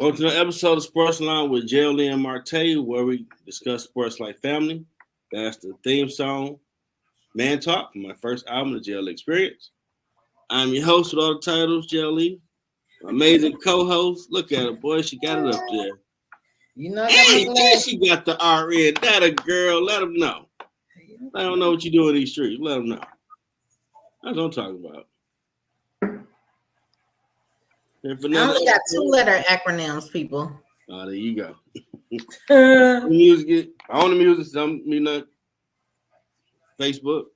Welcome to the episode of Sports Line with JLE Marte, where we discuss sports like family. That's the theme song, Man Talk, from my first album, The JLE Experience. I'm your host with all the titles, JLE. Amazing co-host. Look at her, boy. She got it up there. You know, Hey, she got the RN. That a girl. Let them know. I don't know what you do in these streets. Let them know. That's what I'm talking about. I only got 2-letter acronyms, people. Oh, there you go. Music, I own the music, some Facebook.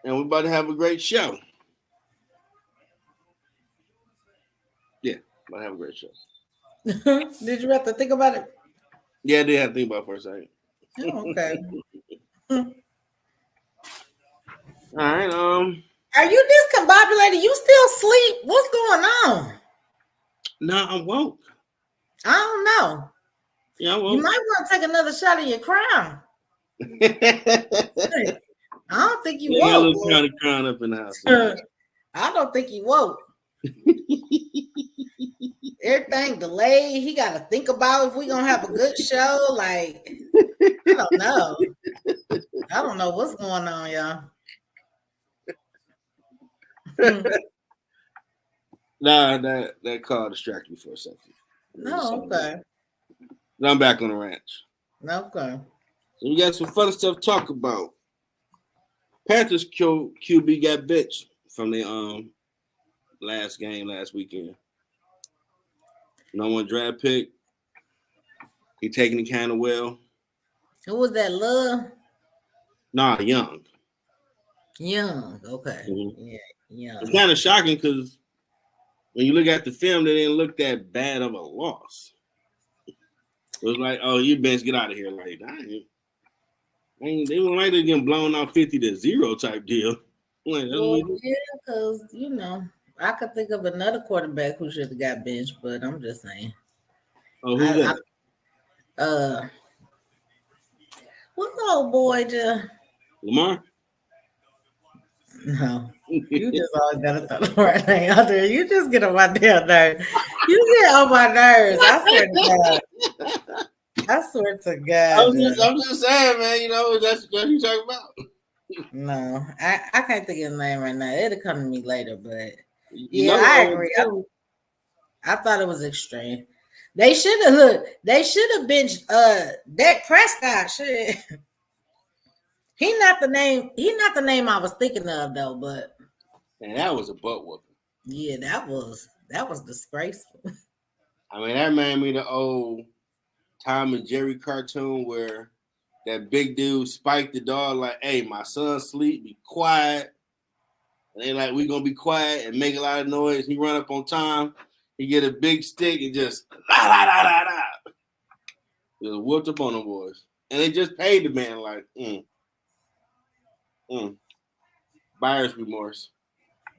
And we're about to have a great show. Yeah, about to have a great show. Did you have to think about it? Yeah, I did have to think about it for a second. Oh, okay. All right. Are you discombobulated? You still sleep? What's going on? No, I'm woke. I don't know. Yeah, I'm woke. You might want to take another shot of your crown. I don't think you woke. A little kind of crown up in the house. I don't think he woke. Everything delayed. He got to think about if we're going to have a good show. Like, I don't know. I don't know what's going on, y'all. Nah, that call distracted me for a second. No, okay. Now I'm back on the ranch. Okay. So we got some fun stuff to talk about. Panthers QB got benched from the last game last weekend. No one draft pick. He taking it kind of well. Who was that? Love? Nah, Young. Young. Okay. Mm-hmm. Yeah, Young. It's kind of shocking because when you look at the film, they didn't look that bad of a loss. It was like, oh, you bench, get out of here. Like, dang. They were like they're getting blown out 50-0 type deal. Like, well, yeah, because, I could think of another quarterback who should have got benched, but I'm just saying. Oh, who's that? What's the old boy just? Lamar? No. You just always got to throw the right thing out there. You just get on my damn nerves. You get on my nerves. I swear to God. I swear to God. I'm just saying, man, that's what you talking about. No, I can't think of his name right now. It'll come to me later, but I agree. I thought it was extreme. They should have benched Dak Prescott. Shit. He's not the name I was thinking of though, but man, that was a butt whooping. Yeah, that was disgraceful. I mean, that reminded me of the old Tom and Jerry cartoon where that big dude spiked the dog like, hey, my son sleep, be quiet. And they like, we gonna be quiet and make a lot of noise. He run up on Tom, he get a big stick and just just whooped up on them boys. And they just paid the man like, buyer's remorse.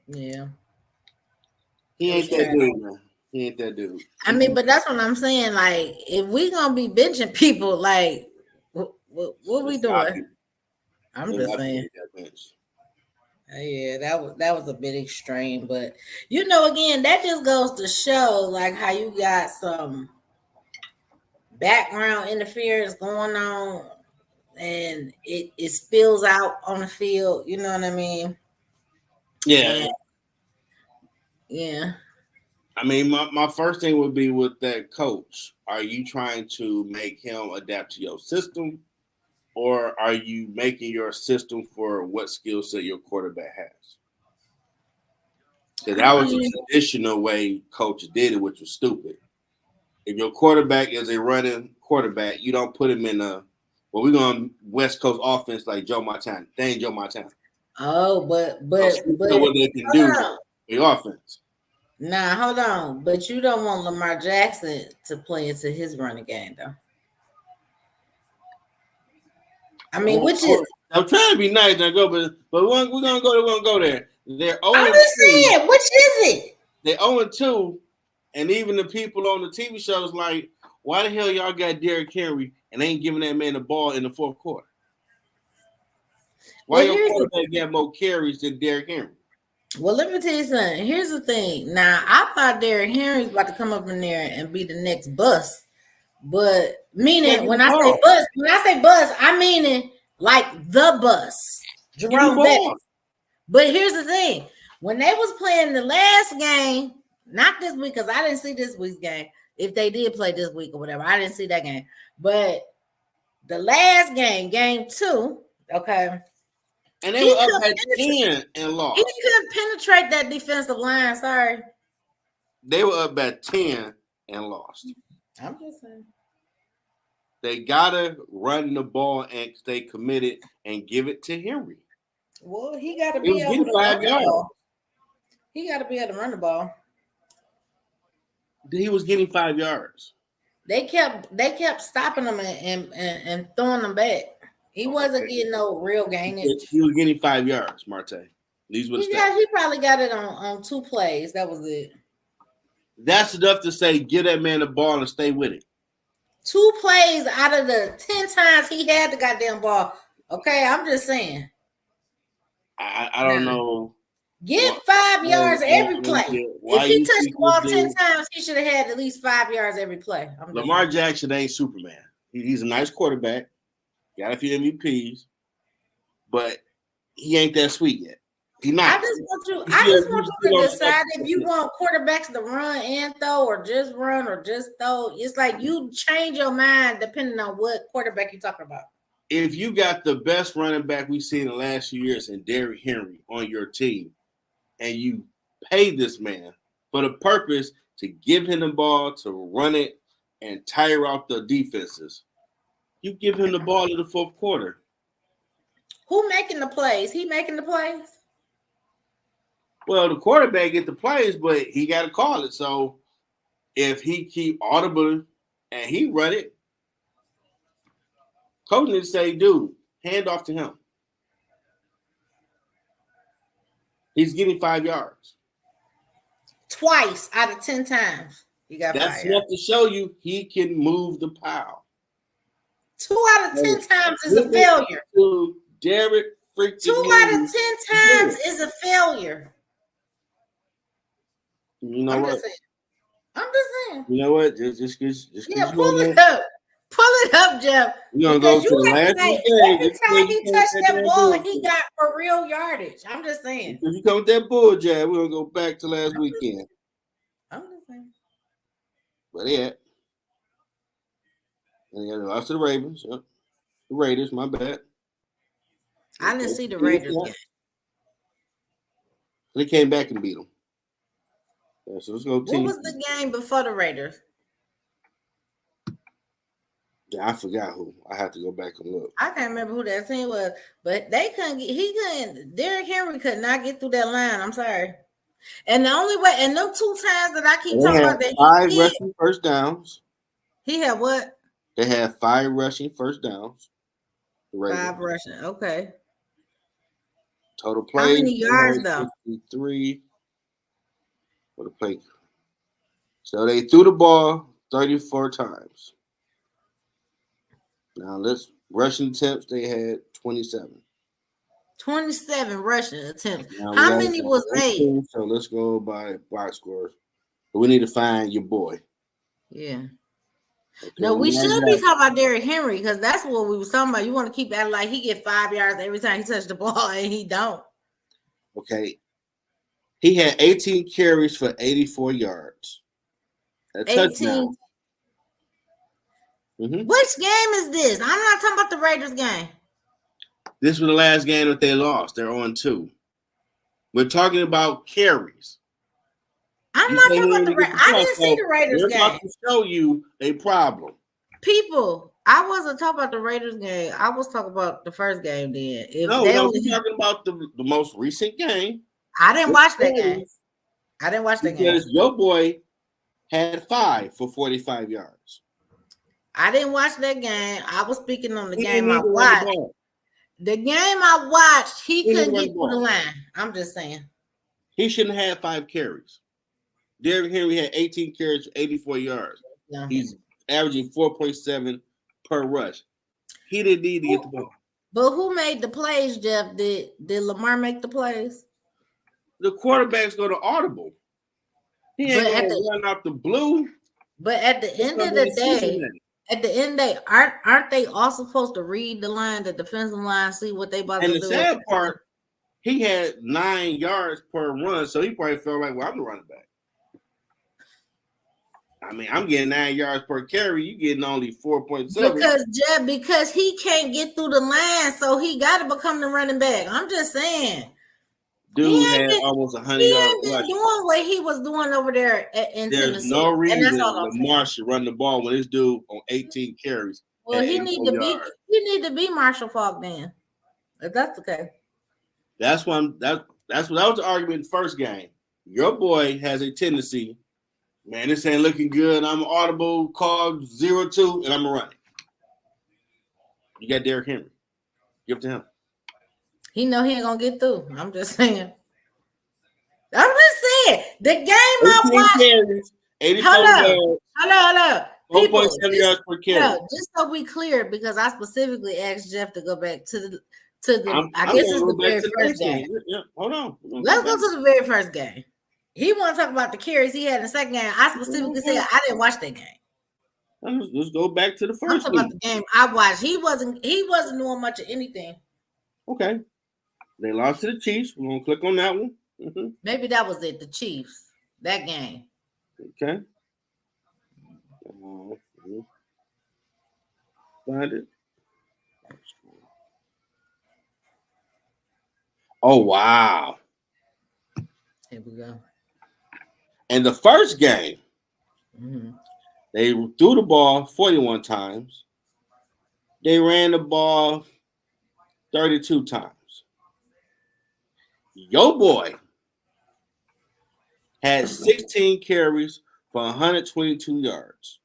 Yeah. He ain't that dude, man. He ain't that dude. I mean, but that's what I'm saying. Like, if we gonna be benching people, like, what we doing? I'm just saying. Yeah, that was a bit extreme, but again, that just goes to show like how you got some background interference going on, and it spills out on the field. You know what I mean? Yeah. Yeah. I mean, my first thing would be with that coach. Are you trying to make him adapt to your system, or are you making your system for what skill set your quarterback has? Because that was a traditional way coaches did it, which was stupid. If your quarterback is a running quarterback, you don't put him in we're going West Coast offense like Joe Montana. They ain't Joe Montana. Oh, but what they can do the offense. Nah, hold on. But you don't want Lamar Jackson to play into his running game, though. I mean, which is I'm trying to be nice, but we're gonna go there. They're 0-2. I'm just saying, which is it? They're 0-2, and even the people on the TV shows like, why the hell y'all got Derrick Henry and ain't giving that man the ball in the fourth quarter? Why your quarterback got more carries than Derrick Henry? Well, let me tell you something. Here's the thing. Now, I thought Derrick Henry was about to come up in there and be the next bust. But meaning when I say bus, I mean it like the bus, Jerome Bettis. But here's the thing: when they was playing the last game, not this week, because I didn't see this week's game. If they did play this week or whatever, I didn't see that game. But the last game, game 2, okay. And they were up at 10 and lost. He couldn't penetrate that defensive line. Sorry. They were up at 10 and lost. I'm just saying. They gotta run the ball and stay committed and give it to Henry. Well, he got to be able to run the ball. He got to be able to run the ball. He was getting 5 yards. They kept stopping him and throwing them back. He wasn't getting no real gainage. He was getting 5 yards, Marte. He probably got it on 2 plays. That was it. That's enough to say, give that man the ball and stay with it. 2 plays out of the 10 times he had the goddamn ball. Okay, I'm just saying. I don't know. Get 5 yards every play. If he touched the ball 10 times, he should have had at least 5 yards every play. Lamar Jackson ain't Superman. He's a nice quarterback. Got a few MVPs, but he ain't that sweet yet. He's not. I just want you to decide if you want quarterbacks to run and throw, or just run, or just throw. It's like you change your mind depending on what quarterback you're talking about. If you got the best running back we've seen in the last few years in Derrick Henry on your team, and you pay this man for the purpose to give him the ball, to run it, and tire out the defenses, you give him the ball in the fourth quarter. Who making the plays? He making the plays? Well, the quarterback get the plays, but he got to call it. So if he keep audible and he run it, coach need to say, dude, hand off to him. He's getting 5 yards. Twice out of 10 times. He got 5 yards. That's enough to show you he can move the pile. 2 out of 10 times is a failure. Derrick freaking 2 out of 10 times is a failure. You know what? I'm just saying. You know what? Just pull it up. Pull it up, Jeff. We're gonna go to the last game. Every time he touched that ball, he got for real yardage. I'm just saying. If you come with that bull jab, we're gonna go back to last weekend. I'm just saying. But yeah. And they lost to the Ravens. Yep. The Raiders, my bad. I didn't see the Raiders game. They came back and beat them. Yeah, so let's go. What was the game before the Raiders? Yeah, I forgot who. I have to go back and look. I can't remember who that team was, but they couldn't get. Derrick Henry could not get through that line. I'm sorry. And the only way, and them 2 times that I keep talking about that, 5 rushing first downs. He had what? They had 5 rushing first downs. 5 rushing. Okay. Total plays. How many yards though? 53 for the play. So they threw the ball 34 times. Now let's rushing attempts. They had 27. 27 rushing attempts. How many was made? So let's go by box scores. But we need to find your boy. Yeah. Okay, no, we should be talking about Derrick Henry because that's what we was talking about. You want to keep acting like he get 5 yards every time he touched the ball, and he don't. Okay. He had 18 carries for 84 yards. 18. Mm-hmm. Which game is this? I'm not talking about the Raiders game. This was the last game that they lost. They're on 2. We're talking about carries. I'm not talking about the Raiders. I didn't see the Raiders game. They're about to show you a problem. People, I wasn't talking about the Raiders game. I was talking about the first game then. No, we're talking about the most recent game. I didn't watch that game. I didn't watch that game. Because your boy had 5 for 45 yards. I didn't watch that game. I was speaking on the game I watched. The game I watched, he couldn't get through the line. I'm just saying. He shouldn't have 5 carries. Derrick Henry had 18 carries for 84 yards. Yeah. He's averaging 4.7 per rush. He didn't need to get the ball. But who made the plays, Jeff? Did Lamar make the plays? the quarterbacks go to audible. He ain't going to run out the blue. But at the end of the day, aren't they all supposed to read the line, the defensive line, see what they about to do? And the sad part, he had 9 yards per run, so he probably felt like, well, I'm the running back. I mean, I'm getting 9 yards per carry. You getting only 4.7. Because he can't get through the line, so he got to become the running back. I'm just saying. Dude had almost 100 yards. He ain't been doing what he was doing over there in Tennessee. There's no reason Lamar should run the ball when this dude on 18 carries. Well, he need to be Marshall Faulk then. If that's okay. That's what that was the argument in the first game. Your boy has a tendency, man, this ain't looking good. I'm audible, call 0-2, and I'm gonna run it. You got Derrick Henry. Give it to him. He know he ain't gonna get through. I'm just saying. The game I watched. 84 yards. Hello. 4.7 yards per carry. Just so we clear, because I specifically asked Jeff to go back to the. I guess it's the very first game. Yeah, hold on. Let's go to the very first game. He want to talk about the carries he had in the second game. I specifically said I didn't watch that game. Let's go back to the first. I'm talking about the game I watched. He wasn't doing much of anything. Okay. They lost to the Chiefs. We're gonna click on that one. Mm-hmm. Maybe that was it. The Chiefs. That game. Okay. Find it. Oh wow. Here we go. And the first game, they threw the ball 41 times. They ran the ball 32 times. Your boy had 16 carries for 122 yards,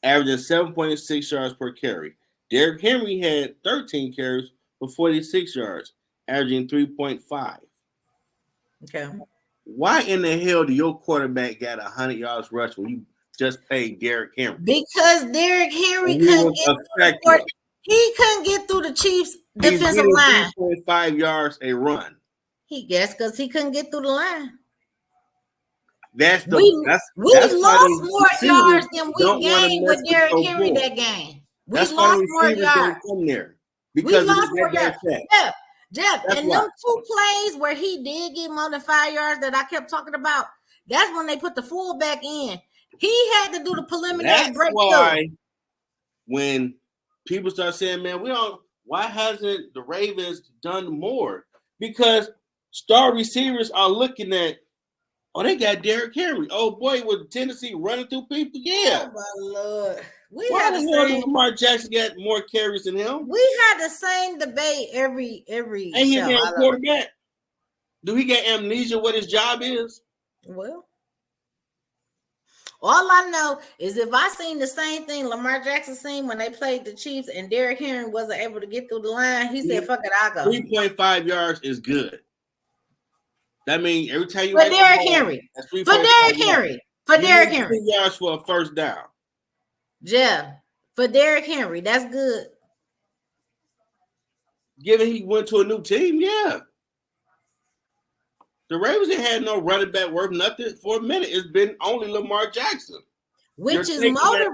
averaging 7.6 yards per carry. Derrick Henry had 13 carries for 46 yards, averaging 3.5. Okay. Why in the hell do your quarterback got 100 yards rush when you just paid Derrick Henry? Because Derrick Henry couldn't get through the Chiefs' defensive line. 3.5 yards a run. He guessed because he couldn't get through the line. We lost more yards than we gained with Derrick Henry that game. We lost more yards. We lost more yards. Jeff, and them 2 plays where he did get more than 5 yards that I kept talking about, that's when they put the fullback in. He had to do the preliminary breakthrough. Why when people start saying, man, why hasn't the Ravens done more? Because star receivers are looking at, they got Derrick Henry. Oh boy, with Tennessee running through people. Yeah. Oh my Lord. Why the hell did Lamar Jackson got more carries than him? We had the same debate every Ain't he been a quarterback? Do he get amnesia what his job is? Well, all I know is if I seen the same thing Lamar Jackson seen when they played the Chiefs and Derrick Henry wasn't able to get through the line, he said, fuck it, I'll go. 3.5 yards is good. That means every time you for Derrick Henry. For Derrick Henry. 3 yards for a first down. Yeah. For Derrick Henry, that's good. Given he went to a new team, yeah. The Ravens ain't had no running back worth nothing for a minute. It's been only Lamar Jackson. Which is more the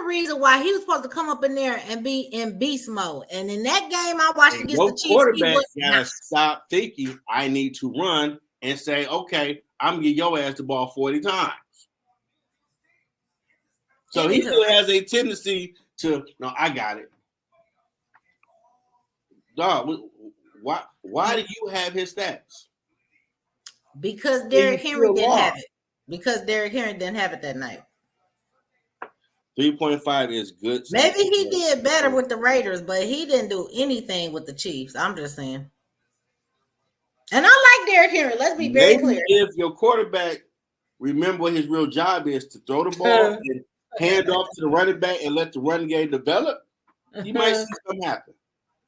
reason why he was supposed to come up in there and be in beast mode. And in that game I watched against the Chiefs, quarterback gotta stop thinking I need to run and say, okay, I'm gonna get your ass the ball 40 times. So he still has a tendency to, no, I got it. Dog, why do you have his stats? Because Derrick Henry didn't have it. Because Derrick Henry didn't have it that night. 3.5 is good. Maybe he did better with the Raiders, but he didn't do anything with the Chiefs. I'm just saying. And I like Derrick Henry. Let's be very clear. If your quarterback remember what his real job is to throw the ball and hand off to the running back and let the running game develop, you might see something happen.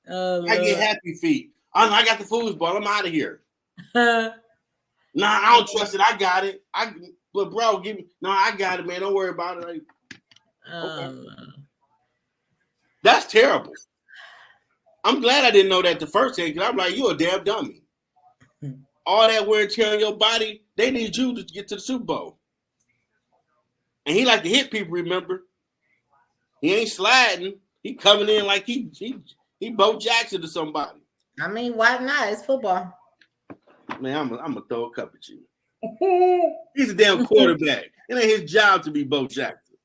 I get happy feet. I got the foosball. I'm out of here. Nah, I don't trust it. I got it. But bro, give me. No, I got it, man. Don't worry about it. Okay. That's terrible. I'm glad I didn't know that the first time because I'm like, you a damn dummy. All that wear and tear on your body, they need you to get to the Super Bowl. And he like to hit people, remember? He ain't sliding. He coming in like he Bo Jackson to somebody. I mean, why not? It's football. Man, I'm gonna throw a cup at you. He's a damn quarterback. It ain't his job to be Bo Jackson.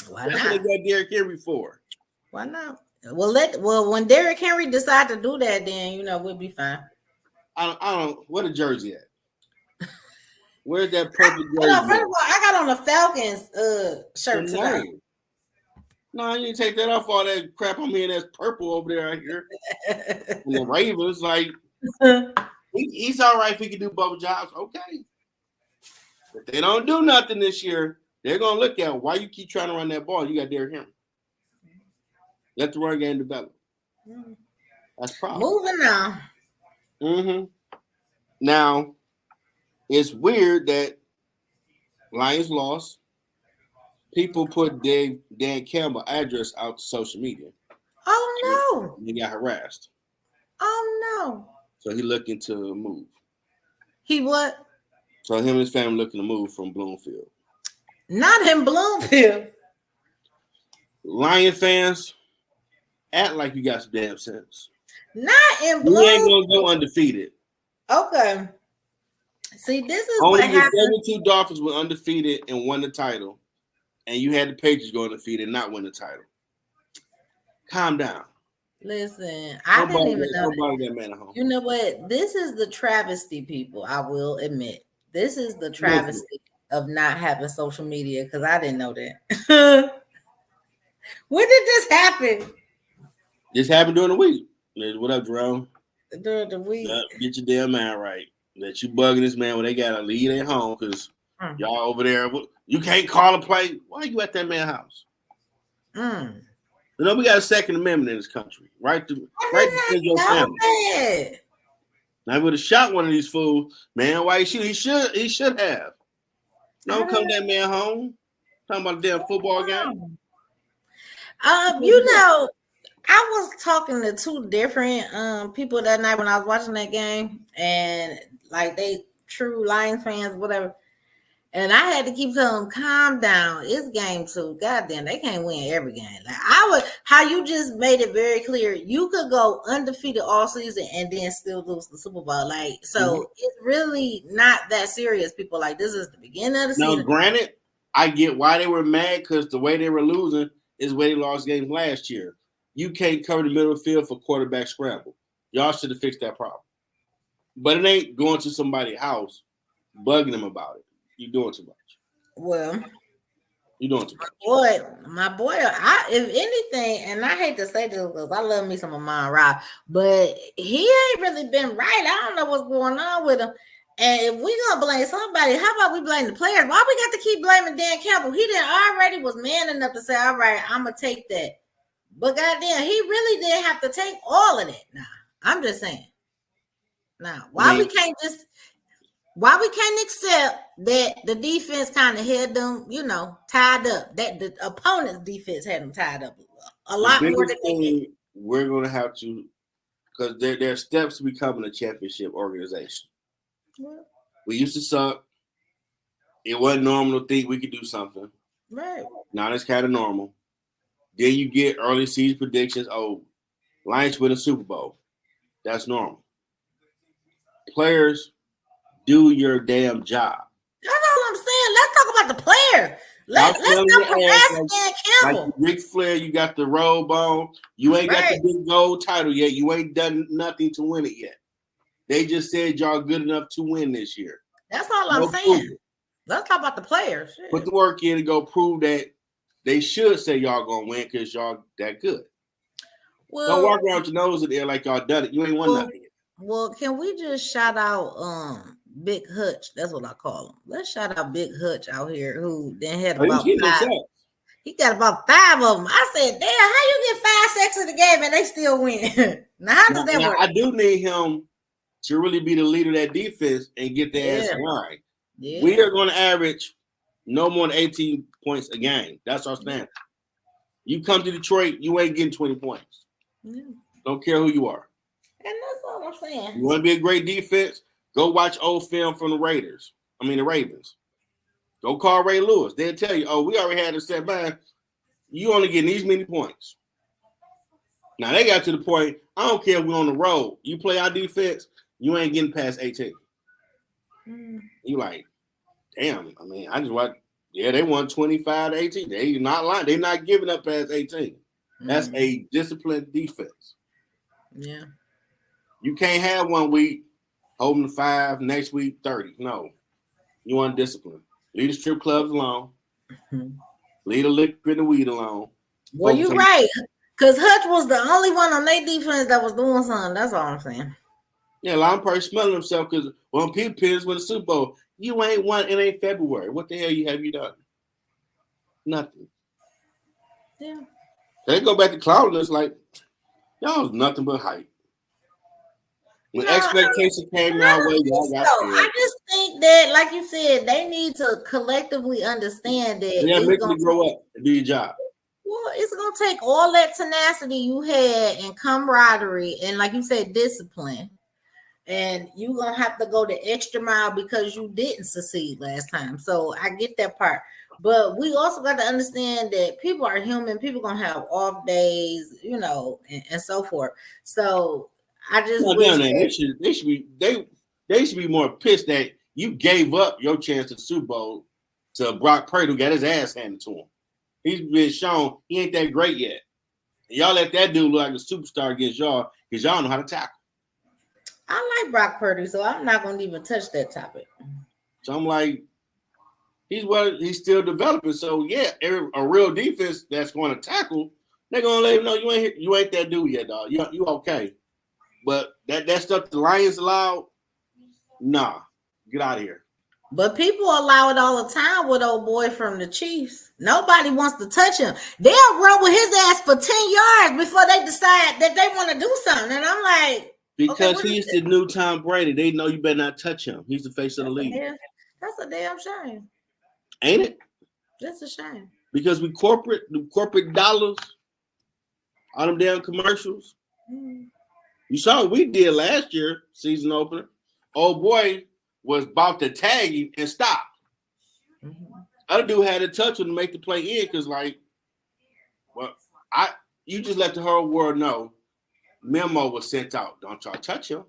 Why That's not? what they got Derrick Henry for. Why not? Well, when Derrick Henry decide to do that, then we'll be fine. I don't. Where the jersey at? Where's that purple jersey? I got on a Falcons shirt tonight. No, you need to take that off. All that crap on me and that's purple over there right here. And the Ravens, like he's all right if he can do both jobs. Okay. If they don't do nothing this year, they're gonna look at why you keep trying to run that ball. You got Derrick Henry. Let the run game develop. That's problem. Moving now. Mm-hmm. Now, it's weird that Lions lost. People put Dan Campbell address out to social media. Oh no! He got harassed. Oh no! So he looking to move. He what? So him and his family looking to move from Bloomfield. Not in Bloomfield. Lion fans, act like you got some damn sense. Not in Bloomfield. We ain't gonna go undefeated. Okay. See, this is only what happened. Only the 72 Dolphins were undefeated and won the title, and you had the Patriots go undefeated and not win the title. Calm down. Listen, I didn't even know. Nobody got mad at home. You know what? This is the travesty, people. I will admit, this is the travesty of not having social media because I didn't know that. When did this happen? This happened during the week. What up, Jerome? During the week. Get your damn mind right. That you bugging this man when they got to leave at home because y'all over there. You can't call a play. Why are you at that man's house? You know, we got a Second Amendment in this country. Right to defend your family. Now, I would have shot one of these fools. Man, why he should? He should have. Don't come that man home. Talking about a damn football game. I was talking to two different people that night when I was watching that game, and like they true Lions fans, whatever. And I had to keep telling them, calm down. It's game 2. Goddamn, they can't win every game. Like how you just made it very clear. You could go undefeated all season and then still lose the Super Bowl. Like, so it's really not that serious. People like this is the beginning of the season. Now, granted, I get why they were mad because the way they were losing is the way they lost games last year. You can't cover the middle of the field for quarterback scramble. Y'all should have fixed that problem. But it ain't going to somebody's house, bugging them about it. You're doing too much. Well, you're doing too much. My boy, if anything, and I hate to say this because I love me some Amon Ra, but he ain't really been right. I don't know what's going on with him. And if we gonna blame somebody, how about we blame the players? Why we got to keep blaming Dan Campbell? He already was man enough to say, all right, I'm gonna take that. But goddamn, he really didn't have to take all of that. Nah, I'm just saying. Now, why we can't accept that the defense kind of had them, tied up? That the opponent's defense had them tied up a lot more than they. We're gonna have to, because there are steps to becoming a championship organization. Well, we used to suck. It wasn't normal to think we could do something. Right. Now it's kind of normal. Then you get early season predictions. Oh, Lions win a Super Bowl. That's normal. Players, do your damn job. That's all I'm saying. Let's talk about the player. Let's talk about Dan Campbell. Like Ric Flair, you got the robe on. You ain't got the big gold title yet. You ain't done nothing to win it yet. They just said y'all good enough to win this year. That's all I'm saying. Let's talk about the players. Shit. Put the work in and go prove that they should say y'all gonna win because y'all that good. Well, don't walk around with your nose in the air like y'all done it. You ain't won nothing yet. Well, can we just shout out Big Hutch? That's what I call him. Let's shout out Big Hutch out here who then had about 5. He got about 5 of them. I said, damn, how you get 5 sacks in the game and they still win? Now, how does that work? I do need him to really be the leader of that defense and get their ass right. Yeah. We are going to average no more than 18 points a game. That's our standard. You come to Detroit, you ain't getting 20 points. Yeah. Don't care who you are. And that's all I'm saying. You want to be a great defense? Go watch old film from the Ravens. Go call Ray Lewis. They'll tell you, oh, we already had a set back. You only getting these many points. Now, they got to the point, I don't care if we're on the road. You play our defense, you ain't getting past 18. You like, damn, I mean, I just watched, they won 25-18. They not lying. They're not giving up past 18. That's a disciplined defense. Yeah. You can't have 1 week holding the 5, next week 30. No. You want discipline. Leave the strip clubs alone. Leave the liquor and the weed alone. Well, you're right. Because Hutch was the only one on their defense that was doing something. That's all I'm saying. Yeah, a lot of people smelling themselves because when people pins with the Super Bowl, you ain't won. It ain't February. What the hell have you done? Nothing. Yeah. They go back to clowning us like, y'all was nothing but hype. When expectations came our way, y'all got scared. I just think that, like you said, they need to collectively understand that. Yeah, make them grow up and do your job. Well, it's going to take all that tenacity you had and camaraderie and, like you said, discipline. And you're going to have to go the extra mile because you didn't succeed last time. So I get that part. But we also got to understand that people are human. People going to have off days, and so forth. So I just wish they should be more pissed that you gave up your chance at the Super Bowl to Brock Purdy, who got his ass handed to him. He's been shown he ain't that great yet. And y'all let that dude look like a superstar against y'all because y'all know how to tackle. I like Brock Purdy, so I'm not going to even touch that topic. So I'm like, he's still developing. So yeah, a real defense that's going to tackle, they're going to let him know you ain't that dude yet, dog. You okay. But that stuff the Lions allowed, nah, get out of here. But people allow it all the time with old boy from the Chiefs. Nobody wants to touch him. They'll run with his ass for 10 yards before they decide that they want to do something. And I'm like, because he's the new Tom Brady. They know you better not touch him. He's the face of the league. That's a damn shame. Ain't it? That's a shame. Because the corporate dollars, all them damn commercials. You saw what we did last year, season opener. Old boy was about to tag him and stop. Other dude had to touch him to make the play in because, you just let the whole world know. Memo was sent out. Don't y'all touch him.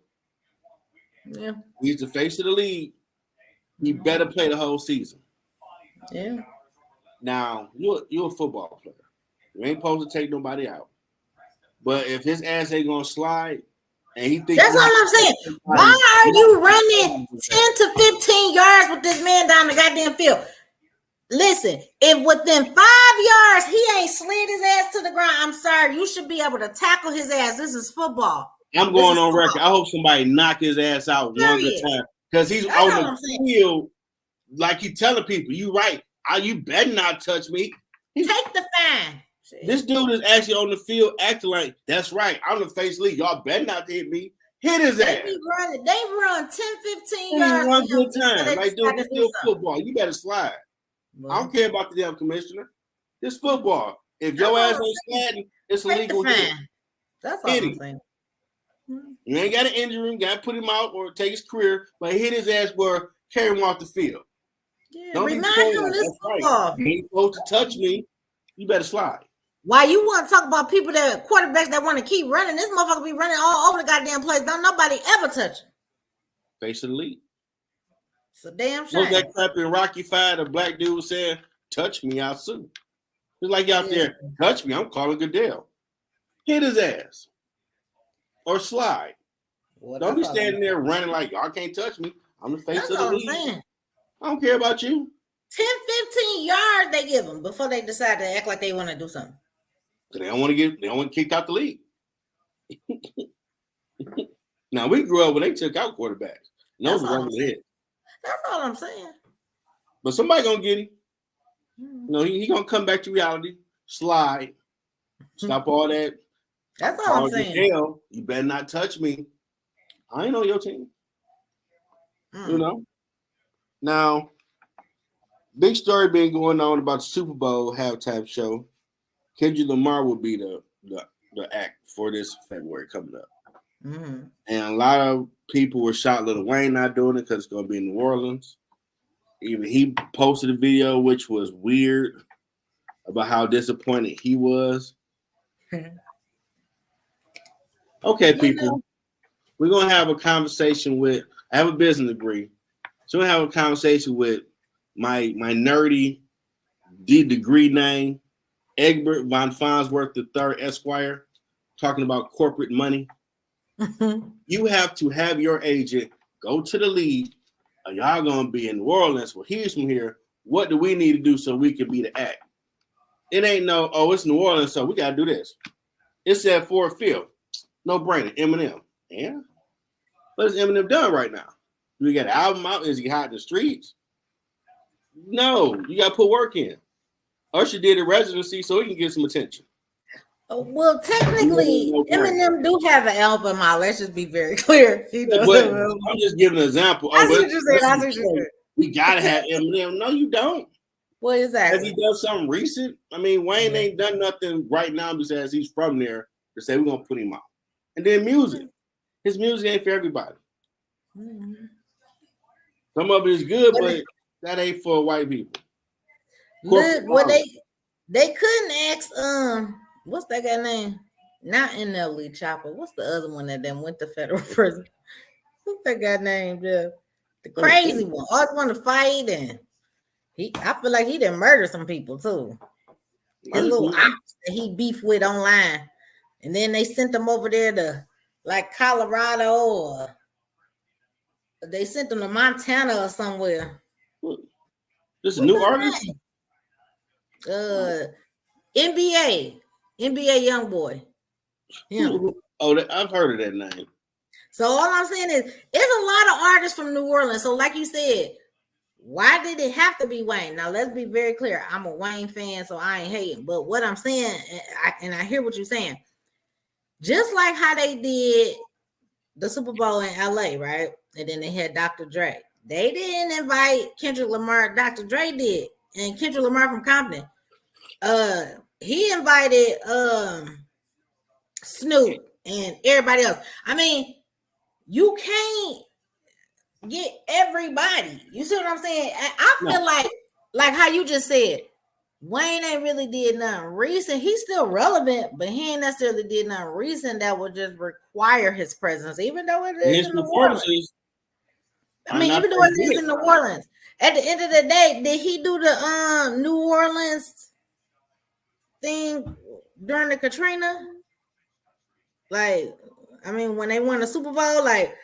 Yeah. He's the face of the league. He better play the whole season. Yeah. Now, you're a football player. You ain't supposed to take nobody out. But if his ass ain't going to slide, and he thinks... That's all I'm saying. Why are you running 10 to 15 yards with this man down the goddamn field? Listen, if within 5 yards he ain't slid his ass to the ground, I'm sorry, you should be able to tackle his ass. This is football. I'm going on record. I hope somebody knock his ass out one good time. Because he's on the field like he's telling people, you right. You better not touch me. Take the fine. This dude is actually on the field acting like, that's right, I'm the face league. Y'all better not hit me. Hit his ass. They run 10, 15 yards. One good time. Like, dude, it's still football. You better slide. Well, I don't care about the damn commissioner. This football. If your ass ain't sliding, it's illegal. That's all I'm saying. You ain't got to injure him, got to put him out or take his career, but hit his ass or carry him off the field. Yeah, don't remind him this football. Right. You ain't supposed to touch me. You better slide. Why you want to talk about people that quarterbacks that want to keep running? This motherfucker be running all over the goddamn place. Don't nobody ever touch him. Face of the league. It's a damn shame. What's that crap in Rocky V? The black dude said, touch me, I'll sue. It's like out there, touch me, I'm calling Goodell. Hit his ass. Or slide. Well, don't be standing there running like, y'all can't touch me. I'm the face of the league. I don't care about you. 10, 15 yards they give them before they decide to act like they want to do something. They don't want to get kicked out the league. Now, we grew up when they took out quarterbacks. No one was hit. That's all I'm saying. But somebody gonna get him. He gonna come back to reality. Slide. Stop all that. That's all I'm saying. Hell, you better not touch me. I ain't on your team. Now, big story been going on about the Super Bowl halftime show. Kendrick Lamar will be the the act for this February coming up. Mm-hmm. And a lot of people were shocked Lil Wayne not doing it because it's going to be in New Orleans. Even he posted a video which was weird about how disappointed he was. Okay, people, we're going to have a conversation with, I have a business degree, so we're going to have a conversation with my nerdy degree name, Egbert von Farnsworth III, Esquire, talking about corporate money. You have to have your agent go to the league. Y'all going to be in New Orleans. Well, he's from here. What do we need to do so we can be the act? It ain't no, oh, it's New Orleans, so we got to do this. It's at Ford Field. No brainer. Eminem. Yeah. What is Eminem done right now? Do we got an album out? Is he hot in the streets? No. You got to put work in. Usher did a residency so he can get some attention. Well, technically, Eminem do have an album out. Let's just be very clear. He does. I'm just giving an example. I see what you're saying. We got to have Eminem. No, you don't. What is that? Has he done something recent? I mean, Wayne ain't done nothing right now besides he's from there to say we're going to put him out. And then music. His music ain't for everybody. Mm-hmm. Some of it is good, but that ain't for white people. Look, well, they couldn't ask what's that guy name? Not NLE Chopper. What's the other one that then went to federal prison? What's that guy named? The crazy one. Always want to fight, and I feel like he didn't murder some people too. His little ops that he beefed with online, and then they sent him over there to like Colorado, or they sent him to Montana or somewhere. This is a new artist. NBA young boy. Him. Oh, I've heard of that name. So all I'm saying is, it's a lot of artists from New Orleans. So like you said, why did it have to be Wayne? Now let's be very clear. I'm a Wayne fan, so I ain't hating. But what I'm saying, and I hear what you're saying, just like how they did the Super Bowl in LA, right? And then they had Dr. Dre. They didn't invite Kendrick Lamar. Dr. Dre did, and Kendrick Lamar from Compton. He invited Snoop and everybody else. I mean, you can't get everybody. You see what I'm saying? I feel like how you just said, Wayne ain't really did nothing recent. He's still relevant, but he ain't necessarily did nothing recent that would just require his presence, even though it is in New Orleans. I mean, even though it is in New Orleans. At the end of the day, did he do the New Orleans thing during the Katrina? Like, I mean, when they won the Super Bowl, like,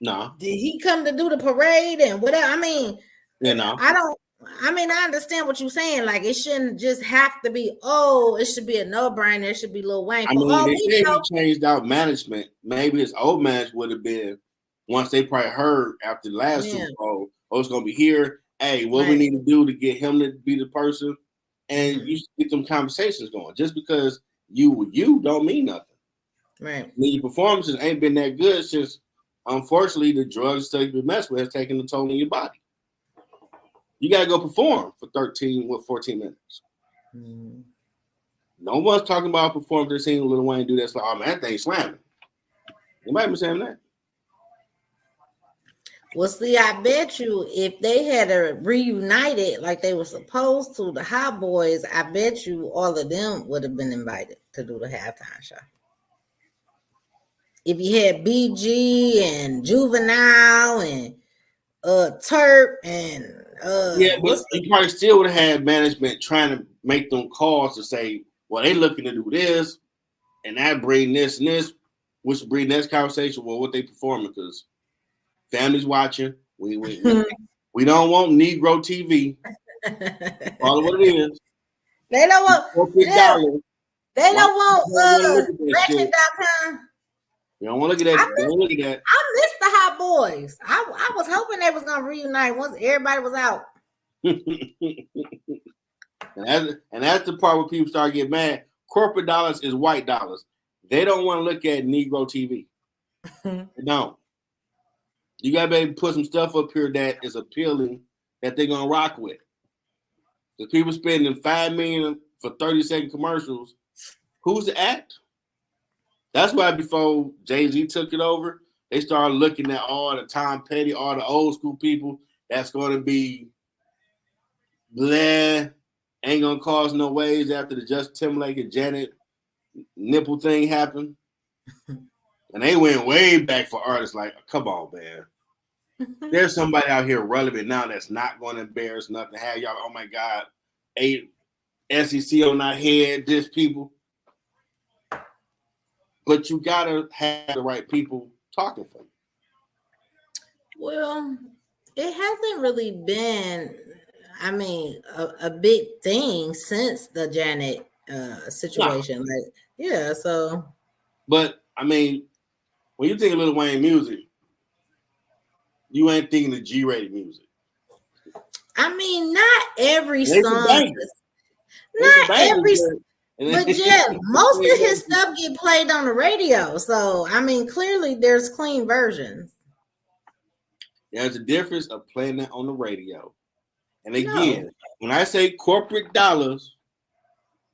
no. Did he come to do the parade and whatever? I mean, I understand what you're saying. Like, it shouldn't just have to be, it should be a no-brainer. It should be Lil Wayne. I mean, they say he changed out management. Maybe his old management would have been, once they probably heard after the last Super Bowl, it's going to be here. Hey, what we need to do to get him to be the person? And you get some conversations going. Just because you don't mean nothing. Right. I mean, your performances ain't been that good since, unfortunately, the drugs that you've been messed with has taken a toll on your body. You got to go perform for 14 minutes. Mm-hmm. No one's talking about performance. They're seeing Lil Wayne do that. Like, oh, man, that thing slamming. You might be saying that. Well, see, I bet you if they had reunited like they were supposed to, the Hot Boys, I bet you all of them would have been invited to do the halftime show. If you had BG and Juvenile and Turp and but you probably still would have had management trying to make them calls to say, well, they looking to do this and that bring this and this, which bring this conversation. Well, what they performing, because family's watching. We don't want Negro TV. All what it is. They don't want. They don't want Ratchet.com. You don't want to look at that. Don't look at that. I missed the Hot Boys. I was hoping they was gonna reunite once everybody was out. and that's the part where people start getting mad. Corporate dollars is white dollars. They don't want to look at Negro TV. They don't. You gotta be able to put some stuff up here that is appealing that they're gonna rock with. Because people spending $5 million for 30-second commercials. Who's the act? That's why before Jay-Z took it over, they started looking at all the Tom Petty, all the old school people. That's going to be bleh, ain't going to cause no waves after the Justin Timberlake and Janet nipple thing happened. And they went way back for artists like, come on, man. There's somebody out here relevant now that's not going to embarrass nothing. Have y'all, oh my God, 8 SEC on our head, this people. But you got to have the right people talking for you. Well, it hasn't really been, I mean, a big thing since the Janet situation. No. Like, yeah, so. But, I mean, when you think of Lil Wayne music, you ain't thinking of G-rated music. I mean, not every song. Not every song. But yeah, most of his stuff get played on the radio. So, I mean, clearly there's clean versions. There's a difference of playing that on the radio. And again, when I say corporate dollars,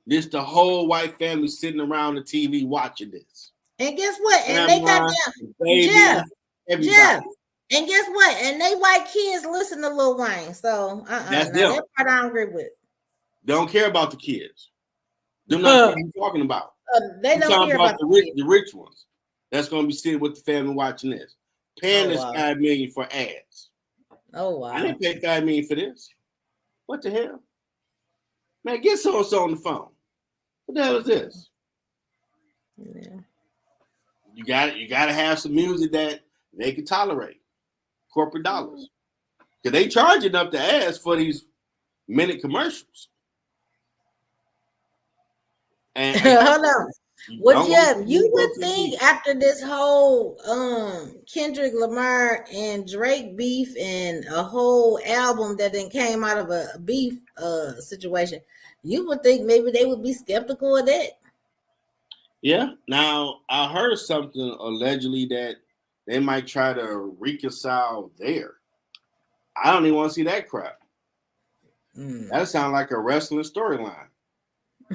this the whole white family sitting around the TV watching this. And guess what? And they got them. Jeff. And guess what? And they white kids listen to Lil Wayne. So, that's them. That part I don't agree with. They don't care about the kids. They're not what I'm talking about. They don't care about the rich ones. That's going to be sitting with the family watching this. Paying this $5 million for ads. Oh wow! I didn't pay $5 million for this. What the hell? Man, get so-and-so on the phone. What the hell is this? Yeah. You got to have some music that they can tolerate. Corporate dollars. Because they charging up the ads for these minute commercials. And hold on. Well, Jeff, you would think after this whole Kendrick Lamar and Drake beef and a whole album that then came out of a beef situation, you would think maybe they would be skeptical of that. Yeah. Now, I heard something allegedly that they might try to reconcile there. I don't even want to see that crap. That sounds like a wrestling storyline.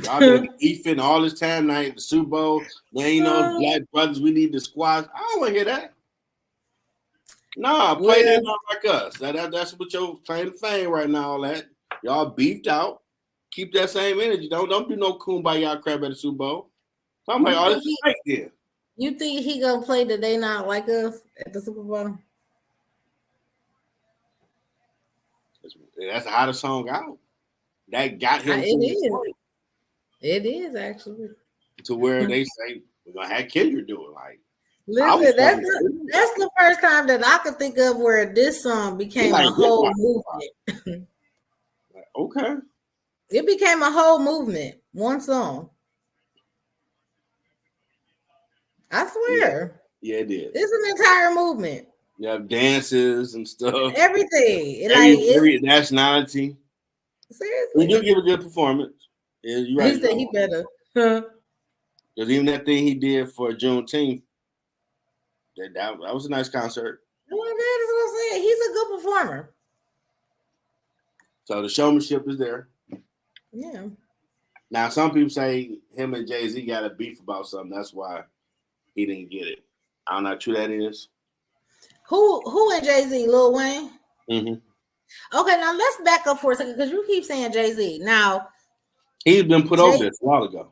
Y'all been beefing all this time now at the Super Bowl. Then, black brothers, we need to squash. I don't want to hear that. Nah, play that not like us. That's what your claim to fame right now, all that. Y'all beefed out. Keep that same energy. Don't do no kumbaya crap at the Super Bowl. So I'm like, oh, this is fake there. You think he gonna play the They Not Like Us at the Super Bowl? That's the hottest song out. That got him. It is actually. To where they say we're gonna have Kendrick do it. Like, listen, that's the first time that I could think of where this song became a whole movement. Okay. It became a whole movement. One song. I swear. Yeah, it did. It's an entire movement. You have dances and stuff. Everything. Every nationality. Seriously. We do give a good performance. Yeah, you're right. He said he better. Because even that thing he did for Juneteenth, that was a nice concert. Well, that's what I'm saying. He's a good performer. So the showmanship is there. Yeah. Now, some people say him and Jay-Z got a beef about something. That's why he didn't get it. I don't know how true that is. Who and Jay-Z? Lil Wayne? Mm-hmm. Okay, now let's back up for a second because you keep saying Jay-Z. Now, he's been put over this a while ago.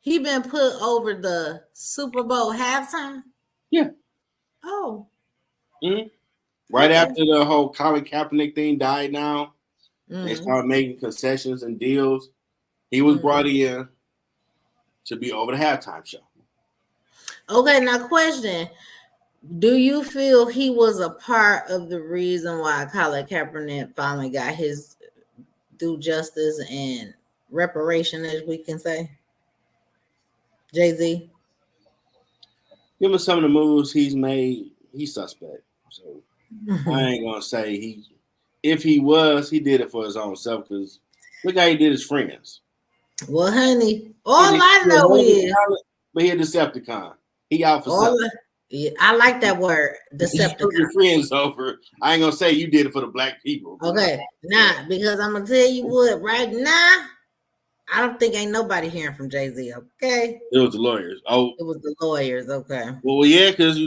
He been put over the Super Bowl halftime? Yeah. Oh. Mm-hmm. Right after the whole Colin Kaepernick thing died now, they started making concessions and deals. He was brought in to be over the halftime show. Okay, now question. Do you feel he was a part of the reason why Colin Kaepernick finally got his due justice and reparation, as we can say? Jay-Z? Given some of the moves he's made, he's suspect. So I ain't going to say if he did it for his own self, because look how he did his friends. Well, honey, all I know is... But he a Decepticon. He out for something. Yeah, I like that word, Decepticon. Your friends over. I ain't gonna say you did it for the black people. Okay, because I'm gonna tell you what, right now, I don't think ain't nobody hearing from Jay-Z, okay? It was the lawyers. Oh. It was the lawyers, okay. Well, yeah, because, he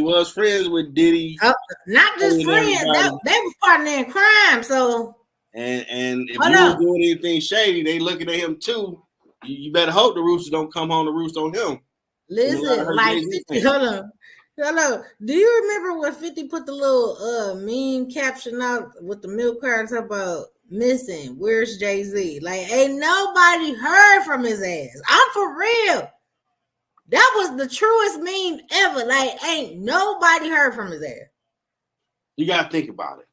was friends with Diddy. Not just friends. They were partnering in crime, so. And if you was doing anything shady, they looking at him, too. You better hope the roosters don't come home to roost on him. Listen, like 50, hold on. Do you remember when 50 put the little meme caption out with the milk cards about missing? Where's Jay-Z? Like, ain't nobody heard from his ass. I'm for real. That was the truest meme ever. Like, ain't nobody heard from his ass. You got to think about it.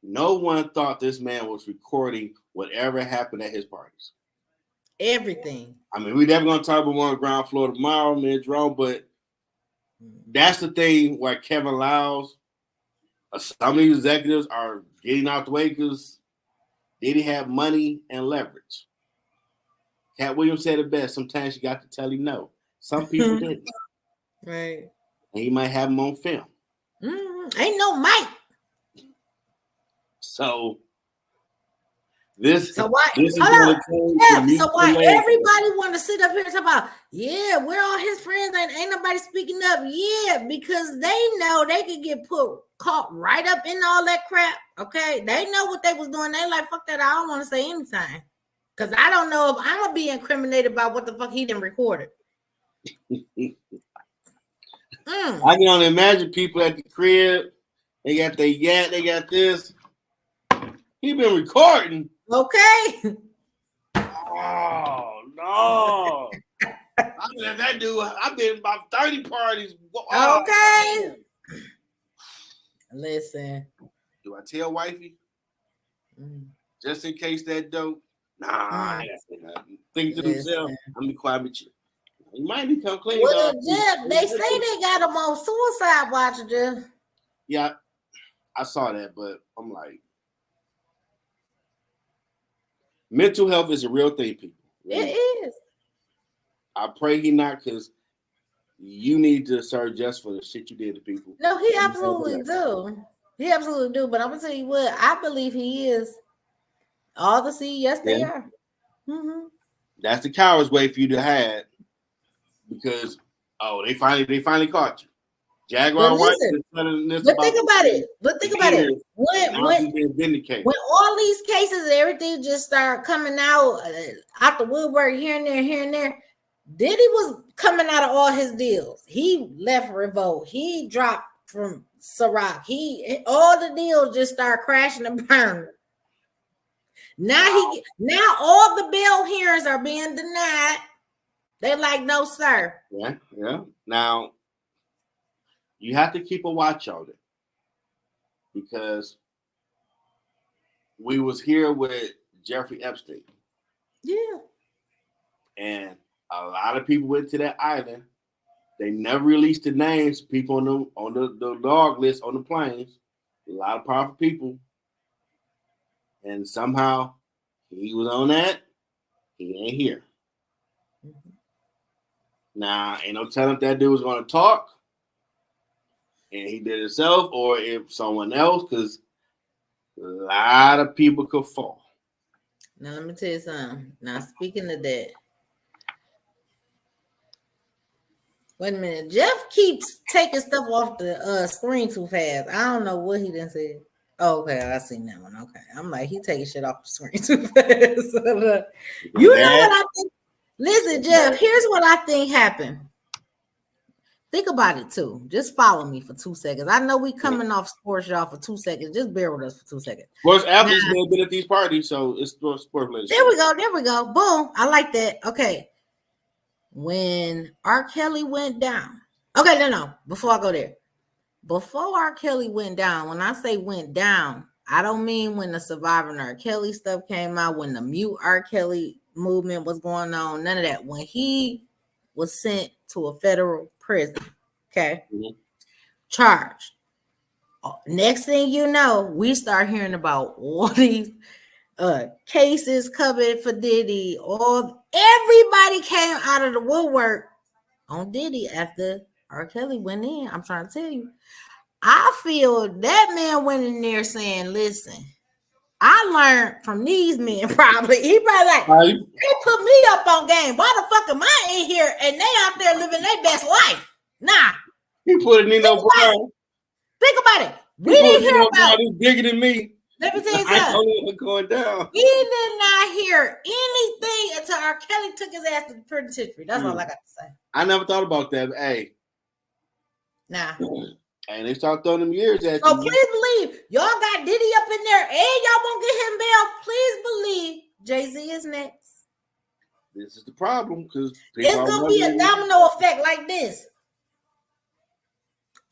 No one thought this man was recording whatever happened at his parties. Everything. I mean, we never gonna talk about one ground floor tomorrow, man, Jerome, but that's the thing where Kevin Lyles, some of these executives are getting out the way because they didn't have money and leverage. Cat Williams said it best. Sometimes you got to tell him no. Some people didn't. Right. And he might have them on film. Ain't no Mike. So so why everybody want to sit up here and talk about, yeah, we're all his friends and ain't nobody speaking up? Yeah, because they know they could get caught right up in all that crap. Okay, they know what they was doing. They like, fuck that, I don't want to say anything because I don't know if I'm gonna be incriminated by what the fuck he didn't record it. I can only imagine people at the crib. They got their yacht, they got this. He been recording. Okay. Oh no! I've been about 30 parties. Okay. Listen. Do I tell wifey? Just in case that dope? Nah, I ain't say nothing. Think to themselves, I'm be quiet with you. You might become clean. Well, Jeff, they say they got him on suicide watch, Jeff. Yeah, I saw that, but I'm like, mental health is a real thing, people. It is. I pray he not, because you need to serve just for the shit you did to people. No, he absolutely do. He absolutely do. But I'm gonna tell you what, I believe he is. All the C, yes, they are. Mm-hmm. That's the coward's way for you to hide, because they finally caught you. Jaguar White. But think about it. When all these cases, everything just start coming out the woodwork here and there. Diddy was coming out of all his deals. He left Revolt. He dropped from Ciroc. All the deals just start crashing and burning. Now all the bail hearings are being denied. They're like, no, sir. Yeah. Now you have to keep a watch on it, because we was here with Jeffrey Epstein. Yeah. And a lot of people went to that island. They never released the names of people on the dog list on the planes. A lot of powerful people. And somehow he was on that. He ain't here. Mm-hmm. Now, ain't no telling if that dude was going to talk and he did it himself, or if someone else, because a lot of people could fall. Now, let me tell you something. Now, speaking of that, wait a minute. Jeff keeps taking stuff off the screen too fast. I don't know what he done said. Oh, okay, I seen that one. Okay. I'm like, he taking shit off the screen too fast. You know what I think? Listen, Jeff, here's what I think happened. Think about it too. Just follow me for 2 seconds. I know we coming off sports, y'all, for 2 seconds. Just bear with us for 2 seconds. Sports athletes may have been at these parties, so it's sports related. There we go. Boom. I like that. Okay. When R. Kelly went down. Okay, no. Before I go there. Before R. Kelly went down, when I say went down, I don't mean when the Surviving R. Kelly stuff came out, when the Mute R. Kelly movement was going on, none of that. When he was sent to a federal prison, okay, charged. Next thing you know, we start hearing about all these cases coming for Diddy. Everybody came out of the woodwork on Diddy after R. Kelly went in. I'm trying to tell you. I feel that man went in there saying, listen, I learned from these men probably. He probably like, they put me up on game. Why the fuck am I in here and they out there living their best life? Nah. He put Nino Brown. Think about it. We didn't hear about it. Bigger than me. Let me tell you something. Going down. We did not hear anything until R. Kelly took his ass to the penitentiary. That's all I got to say. I never thought about that. But, hey. Nah. And they start throwing them years at you. So please believe y'all got Diddy up in there and y'all won't get him bail. Please believe Jay-Z is next. This is the problem because it's gonna be a domino effect like this.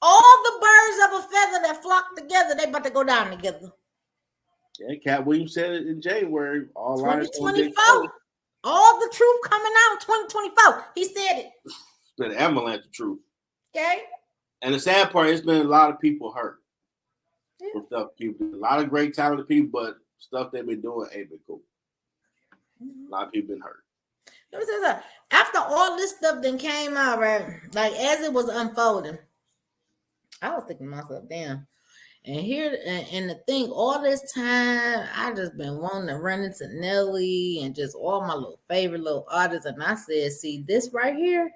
All the birds of a feather that flock together, they about to go down together. Yeah, Cat Williams said it in January. All 2024. All the truth coming out in 2024. He said it. It's been an avalanche of truth. Okay. And the sad part, it's been a lot of people hurt. Yeah. Stuff, people, a lot of great talented people, but stuff they've been doing ain't been cool. A lot of people been hurt. After all this stuff then came out, right? Like as it was unfolding, I was thinking to myself, damn. And here, and the thing, all this time, I just been wanting to run into Nelly and just all my little favorite little artists. And I said, see, this right here,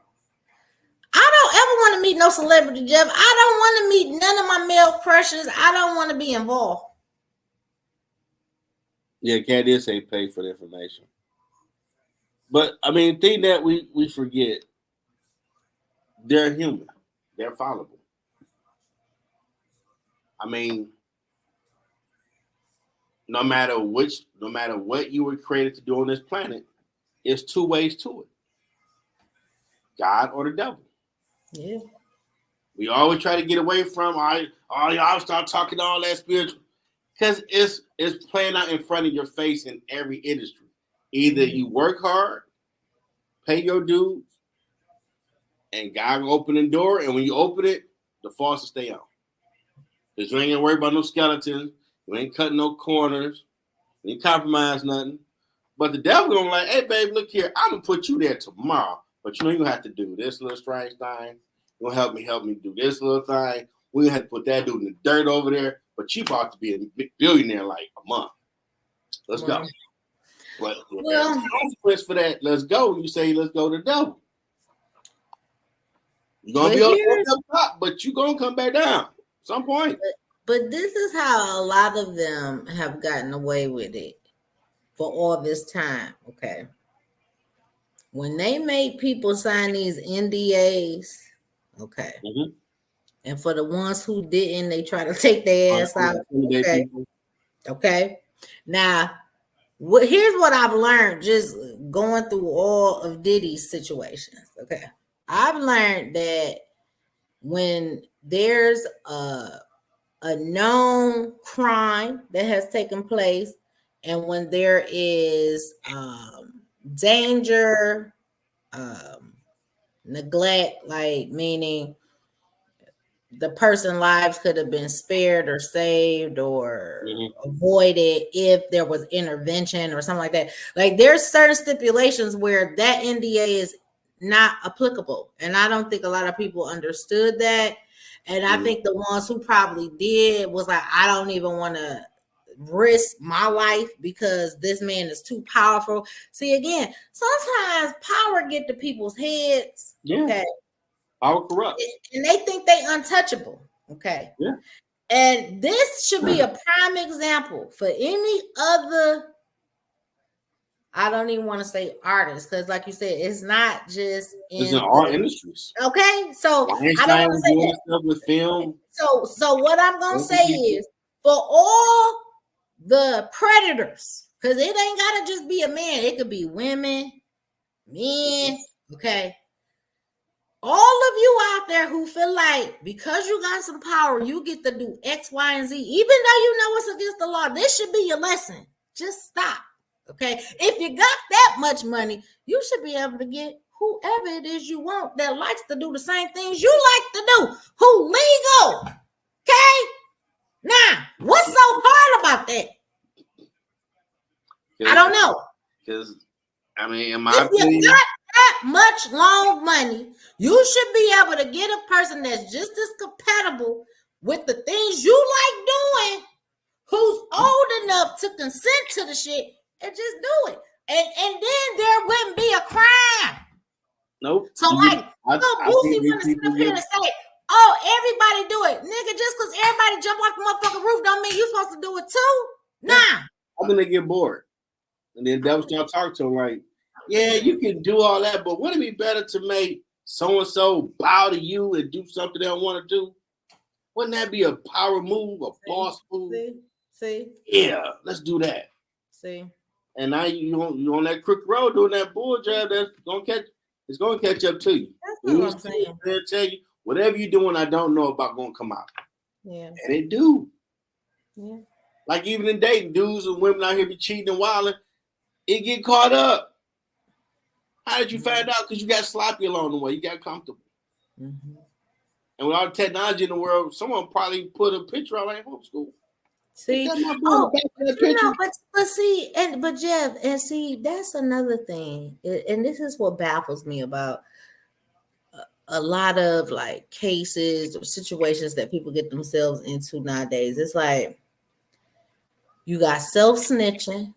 I don't ever want to meet no celebrity, Jeff. I don't want to meet none of my male crushes. I don't want to be involved. Yeah, Cat did say pay for the information. But, I mean, the thing that we forget, they're human. They're fallible. I mean, no matter what you were created to do on this planet, it's two ways to it. God or the devil. Yeah. We always try to get away from y'all start talking all that spiritual. Because it's playing out in front of your face in every industry. Either you work hard, pay your dues, and God will open the door, and when you open it, the faucet stay on. Because you ain't gonna worry about no skeletons, you ain't cutting no corners, you ain't compromise nothing. But the devil gonna like, hey babe, look here, I'm gonna put you there tomorrow. But you know you have to do this little strange thing. You're gonna help me do this little thing. We're gonna have to put that dude in the dirt over there. But you about to be a billionaire in like a month. Let's go. But there's a consequence for that. Let's go. You say let's go to the devil. You're gonna be on the top, but you're gonna come back down at some point. But this is how a lot of them have gotten away with it for all this time. Okay. When they made people sign these NDAs, okay. Mm-hmm. And for the ones who didn't, they try to take their ass out. Okay. Okay. Now, here's what I've learned just going through all of Diddy's situations. Okay. I've learned that when there's a known crime that has taken place and when there is danger, neglect, like meaning the person's lives could have been spared or saved or avoided if there was intervention or something like that. Like there's certain stipulations where that NDA is not applicable. And I don't think a lot of people understood that. And I think the ones who probably did was like, I don't even want to risk my life because this man is too powerful. See, again, sometimes power get to people's heads. Yeah. Okay. Power corrupt. And they think they untouchable. Okay. Yeah. And this should be a prime example for any other, I don't even want to say artists, because like you said, it's not just in all industries. Okay. So I don't want to say that. Stuff with film. So what I'm gonna say is for all the predators, because it ain't gotta just be a man, it could be women, men, okay. All of you out there who feel like because you got some power, you get to do X, Y, and Z, even though you know it's against the law, this should be your lesson. Just stop. Okay. If you got that much money, you should be able to get whoever it is you want that likes to do the same things you like to do, who legal. Okay. Now, what's so hard about that? I don't know. Because, I mean, in my opinion, you got that much long money, you should be able to get a person that's just as compatible with the things you like doing, who's old enough enough to consent to the shit and just do it. And then there wouldn't be a crime. Nope. So like, Boosie want to sit up here and say, oh, everybody do it. Nigga, just because everybody jump off the motherfucking roof don't mean you supposed to do it too. Nah. I think they get bored. And then devil start talking to them like, yeah, you can do all that, but wouldn't it be better to make so-and-so bow to you and do something they don't want to do? Wouldn't that be a power move, a boss move? See? Yeah, let's do that. See? And now you on that crooked road doing that bull job that's gonna catch up to you. That's what I'm saying. They'll tell you, whatever you're doing, I don't know about gonna come out. Yeah. And it do. Yeah. Like even in dating, dudes and women out here be cheating and wilding, it get caught up. How did you find out? Because you got sloppy along the way. You got comfortable. Mm-hmm. And with all the technology in the world, someone probably put a picture out like homeschool. See, but Jeff, and see, that's another thing, and this is what baffles me about a lot of like cases or situations that people get themselves into nowadays. It's like you got self-snitching,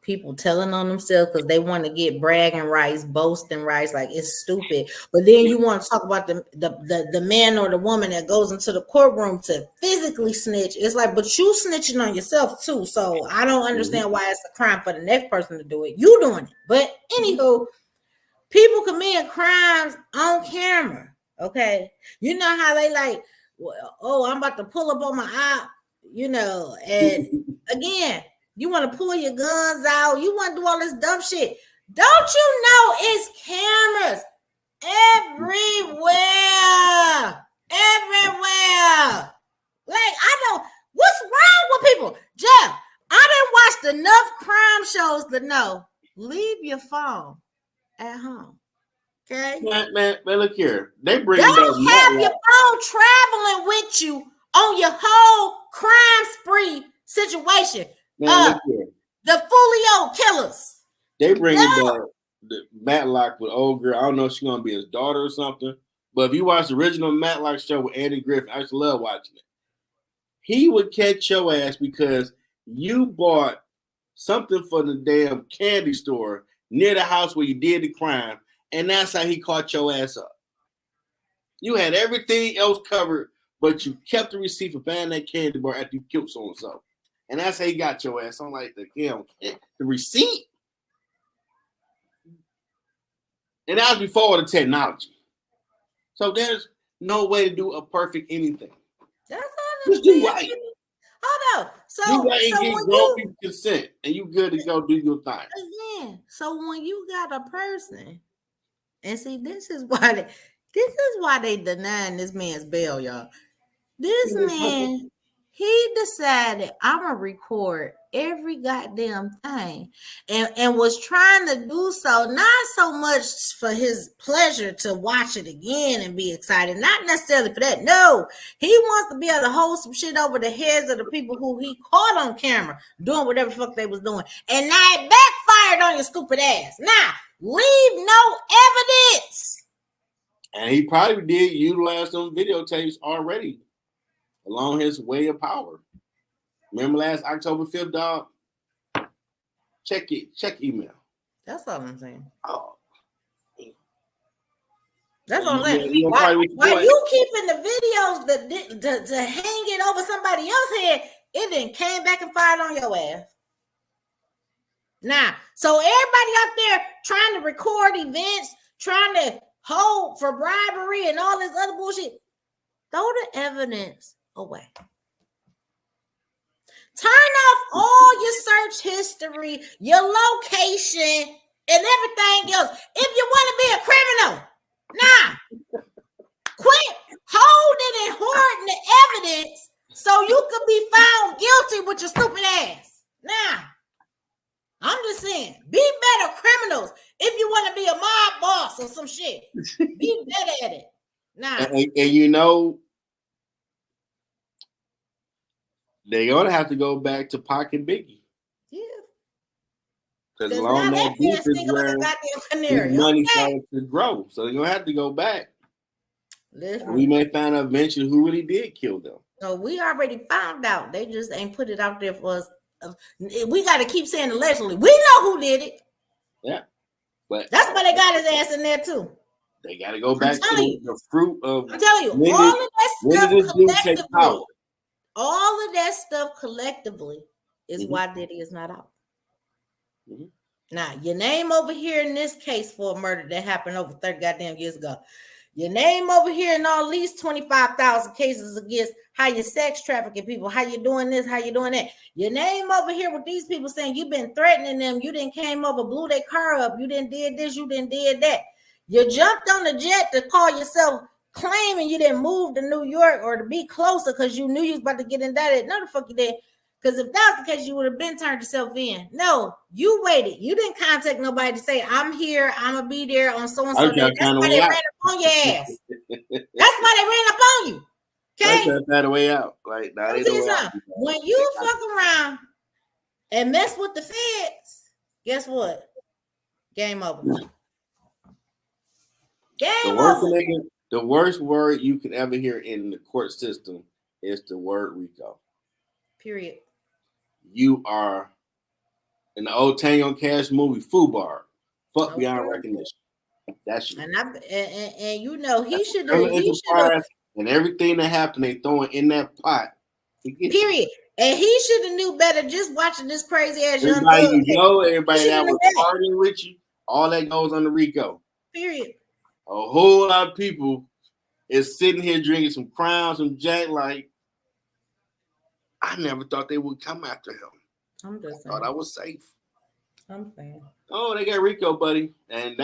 people telling on themselves because they want to get bragging rights, boasting rights, like it's stupid. But then you want to talk about the man or the woman that goes into the courtroom to physically snitch. It's like, but you snitching on yourself too. So I don't understand why it's a crime for the next person to do it. You doing it. But anywho, people commit crimes on camera. Okay. You know how they like, well, oh, I'm about to pull up on my eye, and again, you want to pull your guns out. You want to do all this dumb shit. Don't you know it's cameras everywhere? Everywhere. Like, what's wrong with people? Jeff, I done watched enough crime shows to know, leave your phone at home. Okay? Man, look here. They bring Don't have your phone traveling with you on your whole crime spree situation. Man, the Fulio killers. They bring the Matlock with old girl. I don't know if she's gonna be his daughter or something. But if you watch the original Matlock show with Andy Griffith, I used to love watching it. He would catch your ass because you bought something from the damn candy store near the house where you did the crime, and that's how he caught your ass up. You had everything else covered, but you kept the receipt for buying that candy bar after you killed so and so. And that's how he got your ass. I'm like, the receipt. And that was before the technology. So there's no way to do a perfect anything. That's all. Just do right. Hold on. So get grown people consent, and you good to go do your thing. Again, so when you got a person, and see, this is why they denying this man's bail, y'all. This man, he decided I'm gonna record every goddamn thing, and was trying to do so not so much for his pleasure to watch it again and be excited, not necessarily for that. No, he wants to be able to hold some shit over the heads of the people who he caught on camera doing whatever the fuck they was doing, and now it backfired on your stupid ass. Now leave no evidence. And he probably did utilize some videotapes already along his way of power. Remember last October 5th, dog? Check email. That's all I'm saying. Oh. That's all I'm saying. Why you keeping the videos to hang it over somebody else's head? It then came back and fired on your ass. Now, so everybody out there trying to record events, trying to hold for bribery and all this other bullshit, throw the evidence away. Turn off all your search history, your location, and everything else. If you want to be a criminal, quit holding and hoarding the evidence so you could be found guilty with your stupid ass. I'm just saying, be better criminals if you want to be a mob boss or some shit. Be better at it. And you know, they're gonna have to go back to Pac and Biggie. Yeah. Because along that beef is where his money started to grow. So they're gonna have to go back. Listen. We may find out eventually who really did kill them. No, we already found out. They just ain't put it out there for us We got to keep saying allegedly. We know who did it. Yeah, but that's why they got his ass in there too. They got to go back to the fruit of. I'm telling you, all of that stuff collectively. All of that stuff collectively is why Diddy is not out. Mm-hmm. Now, your name over here in this case for a murder that happened over 30 goddamn years ago. Your name over here in all these 25,000 cases against how you sex trafficking people, how you doing this, how you doing that. Your name over here with these people saying you've been threatening them, you didn't came over, blew their car up, you didn't did this, you didn't did that. You jumped on the jet to call yourself claiming you didn't move to New York or to be closer because you knew you was about to get indicted. No, the fuck you did. Because if that was the case, you would have been turned yourself in. No, you waited. You didn't contact nobody to say, I'm here, I'm going to be there on so-and-so day. That's why they ran up on your ass. That's why they ran up on you. Okay? That's the way out. Like, now they know when you fuck around and mess with the feds, guess what? Game over. Game over. The worst word you can ever hear in the court system is the word RICO. Period. You are in the old Tango Cash movie, FUBAR. Fuck beyond recognition. That's you. And you know he should have. And everything that happened, they throwing in that pot. Period. And he should have knew better just watching this crazy ass young thug. Everybody that was partying with you, all that goes on the RICO. Period. A whole lot of people is sitting here drinking some Crown, some Jack. Like, I never thought they would come after him. I'm just saying. Thought I was safe. I'm saying. Oh, they got RICO, buddy, and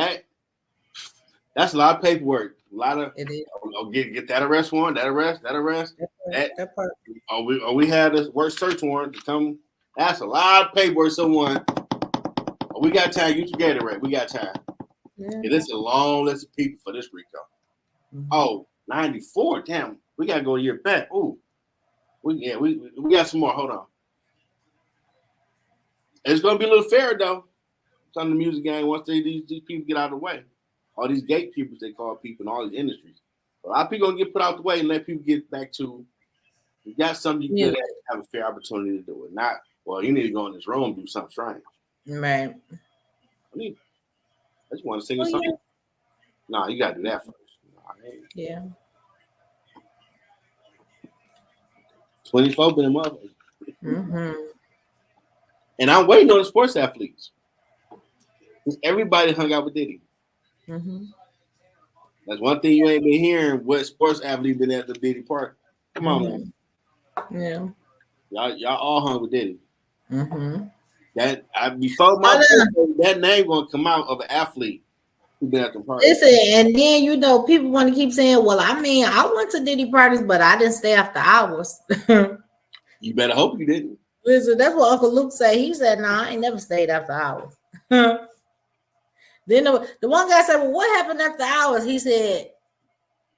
that's a lot of paperwork. A lot of get that arrest warrant, that arrest. That part. We had a work search warrant to come. That's a lot of paperwork. Someone. We got time. You together, right? We got time. Yeah, this is a long list of people for this RICO. Mm-hmm. Oh, 94. Damn, we gotta go a year back. Ooh, we got some more. Hold on. It's gonna be a little fairer though. Some of the music gang once these people get out of the way. All these gatekeepers they call people in all these industries. A lot of people gonna get put out the way and let people get back to. You got something you could have a fair opportunity to do it. Not well. You need to go in this room and do something strange. Right. I just want to sing a song. Yeah. No, you gotta do that first. Yeah. 24 been up. Mm-hmm. And I'm waiting on the sports athletes. Because everybody hung out with Diddy. Mm-hmm. That's one thing you ain't been hearing. What sports athlete been at the Diddy party? Come on, man. Yeah. Y'all all hung with Diddy. Mm-hmm. Before my birthday, that name gonna come out of an athlete who been at the party. Listen, and then people want to keep saying, "Well, I mean, I went to Diddy parties, but I didn't stay after hours." You better hope you didn't. Listen, that's what Uncle Luke said. He said, "No, I ain't never stayed after hours." Then the one guy said, "Well, what happened after hours?" He said,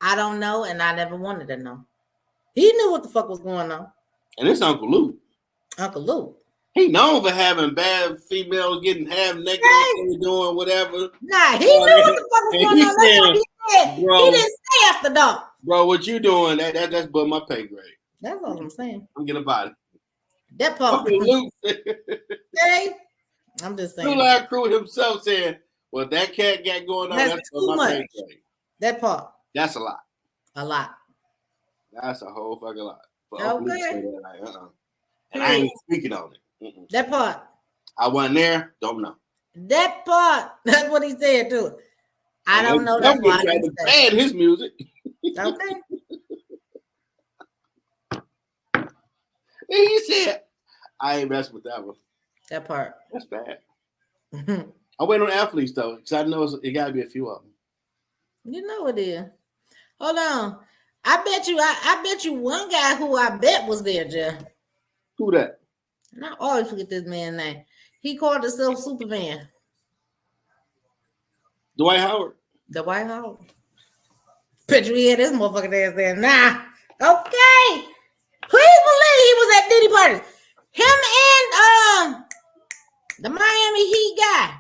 "I don't know, and I never wanted to know." He knew what the fuck was going on. And it's Uncle Luke. Uncle Luke. He known for having bad females getting half naked and doing whatever. Nah, he knew what the fuck was going on. That's what he said. Bro, he didn't stay after dark. Bro, what you doing? That's above my pay grade. That's what I'm saying. I'm getting about it. That part. Hey, I'm just saying. Blue Line Crew himself said, "Well, that cat got going on. That's too much." That part. That's a lot. A lot. That's a whole fucking lot. Okay. And I ain't speaking on it. Mm-mm. That part. I wasn't there. Don't know. That part. That's what he said too. I don't know. That's why I bad his music. Okay. And he said, "I ain't messing with that one." That part. That's bad. I wait on athletes though, because I know it got to be a few of them. You know it is. Hold on. I bet you one guy who I bet was there, Jeff. Who that? And I always forget this man's name. He called himself Superman. Dwight Howard. Dwight Howard. Bet you he had this motherfucking ass there. Nah. Okay. Please believe he was at Diddy parties. Him and the Miami Heat guy,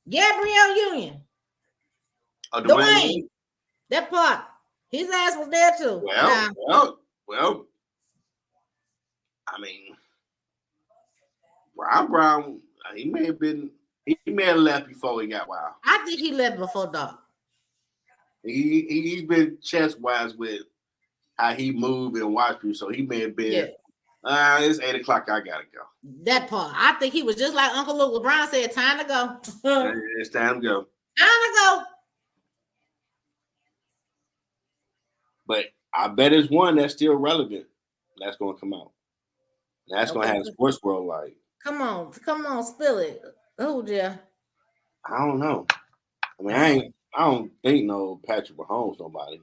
Gabrielle Union. Oh, Dwayne. That part. His ass was there too. Well. I mean, Brown, he may have left before he got wild. I think he left before Doc. He's been chest wise with how he moved and watched people, so he may have been. It's 8 o'clock. I gotta go. That part, I think he was just like Uncle Luke. LeBron said, "Time to go." It's time to go. Time to go. But I bet it's one that's still relevant. That's going to come out. That's going to have the sports world like. Come on, spill it. Oh, yeah. I don't know. I mean, I don't think no Patrick Mahomes nobody.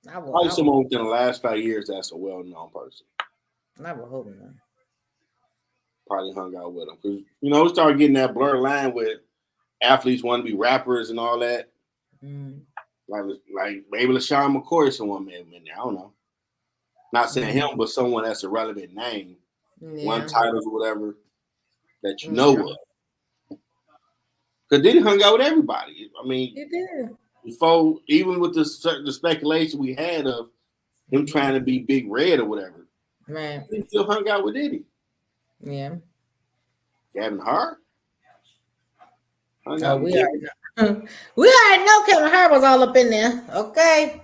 Probably someone within the last 5 years that's a well-known person. I would hope not. Probably hung out with him because we started getting that blurred line with athletes wanting to be rappers and all that. Mm. Like maybe LaShawn McCoy is someone man. I don't know. Not saying him, but someone that's a relevant name. Yeah. Won titles or whatever that you know of. Because then he hung out with everybody. I mean, he did. Before, even with the speculation we had of him trying to be Big Red or whatever, man, he still hung out with Diddy. Yeah. Kevin Hart. We already know Kevin Hart was all up in there. Okay.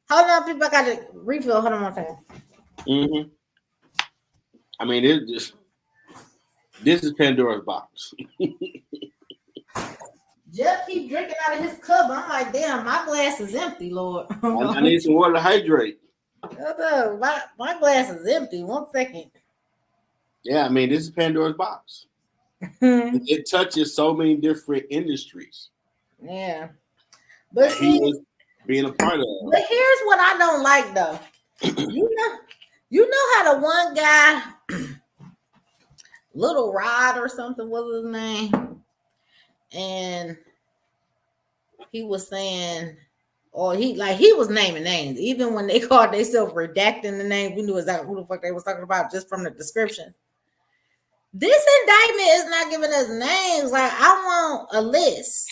Hold on, people. I got to refill. Hold on one second. Mm-hmm. I mean, this is Pandora's box. Jeff keep drinking out of his cup. I'm like, damn, my glass is empty, Lord. I need some water to hydrate. My glass is empty. 1 second. Yeah, I mean, this is Pandora's box. It touches so many different industries. Yeah. But he was being a part of it. But here's what I don't like, though. You know how the one guy, Little Rod or something was his name, and he was saying, or he was naming names. Even when they called themselves redacting the names, we knew exactly who the fuck they was talking about just from the description. This indictment is not giving us names. Like, I want a list.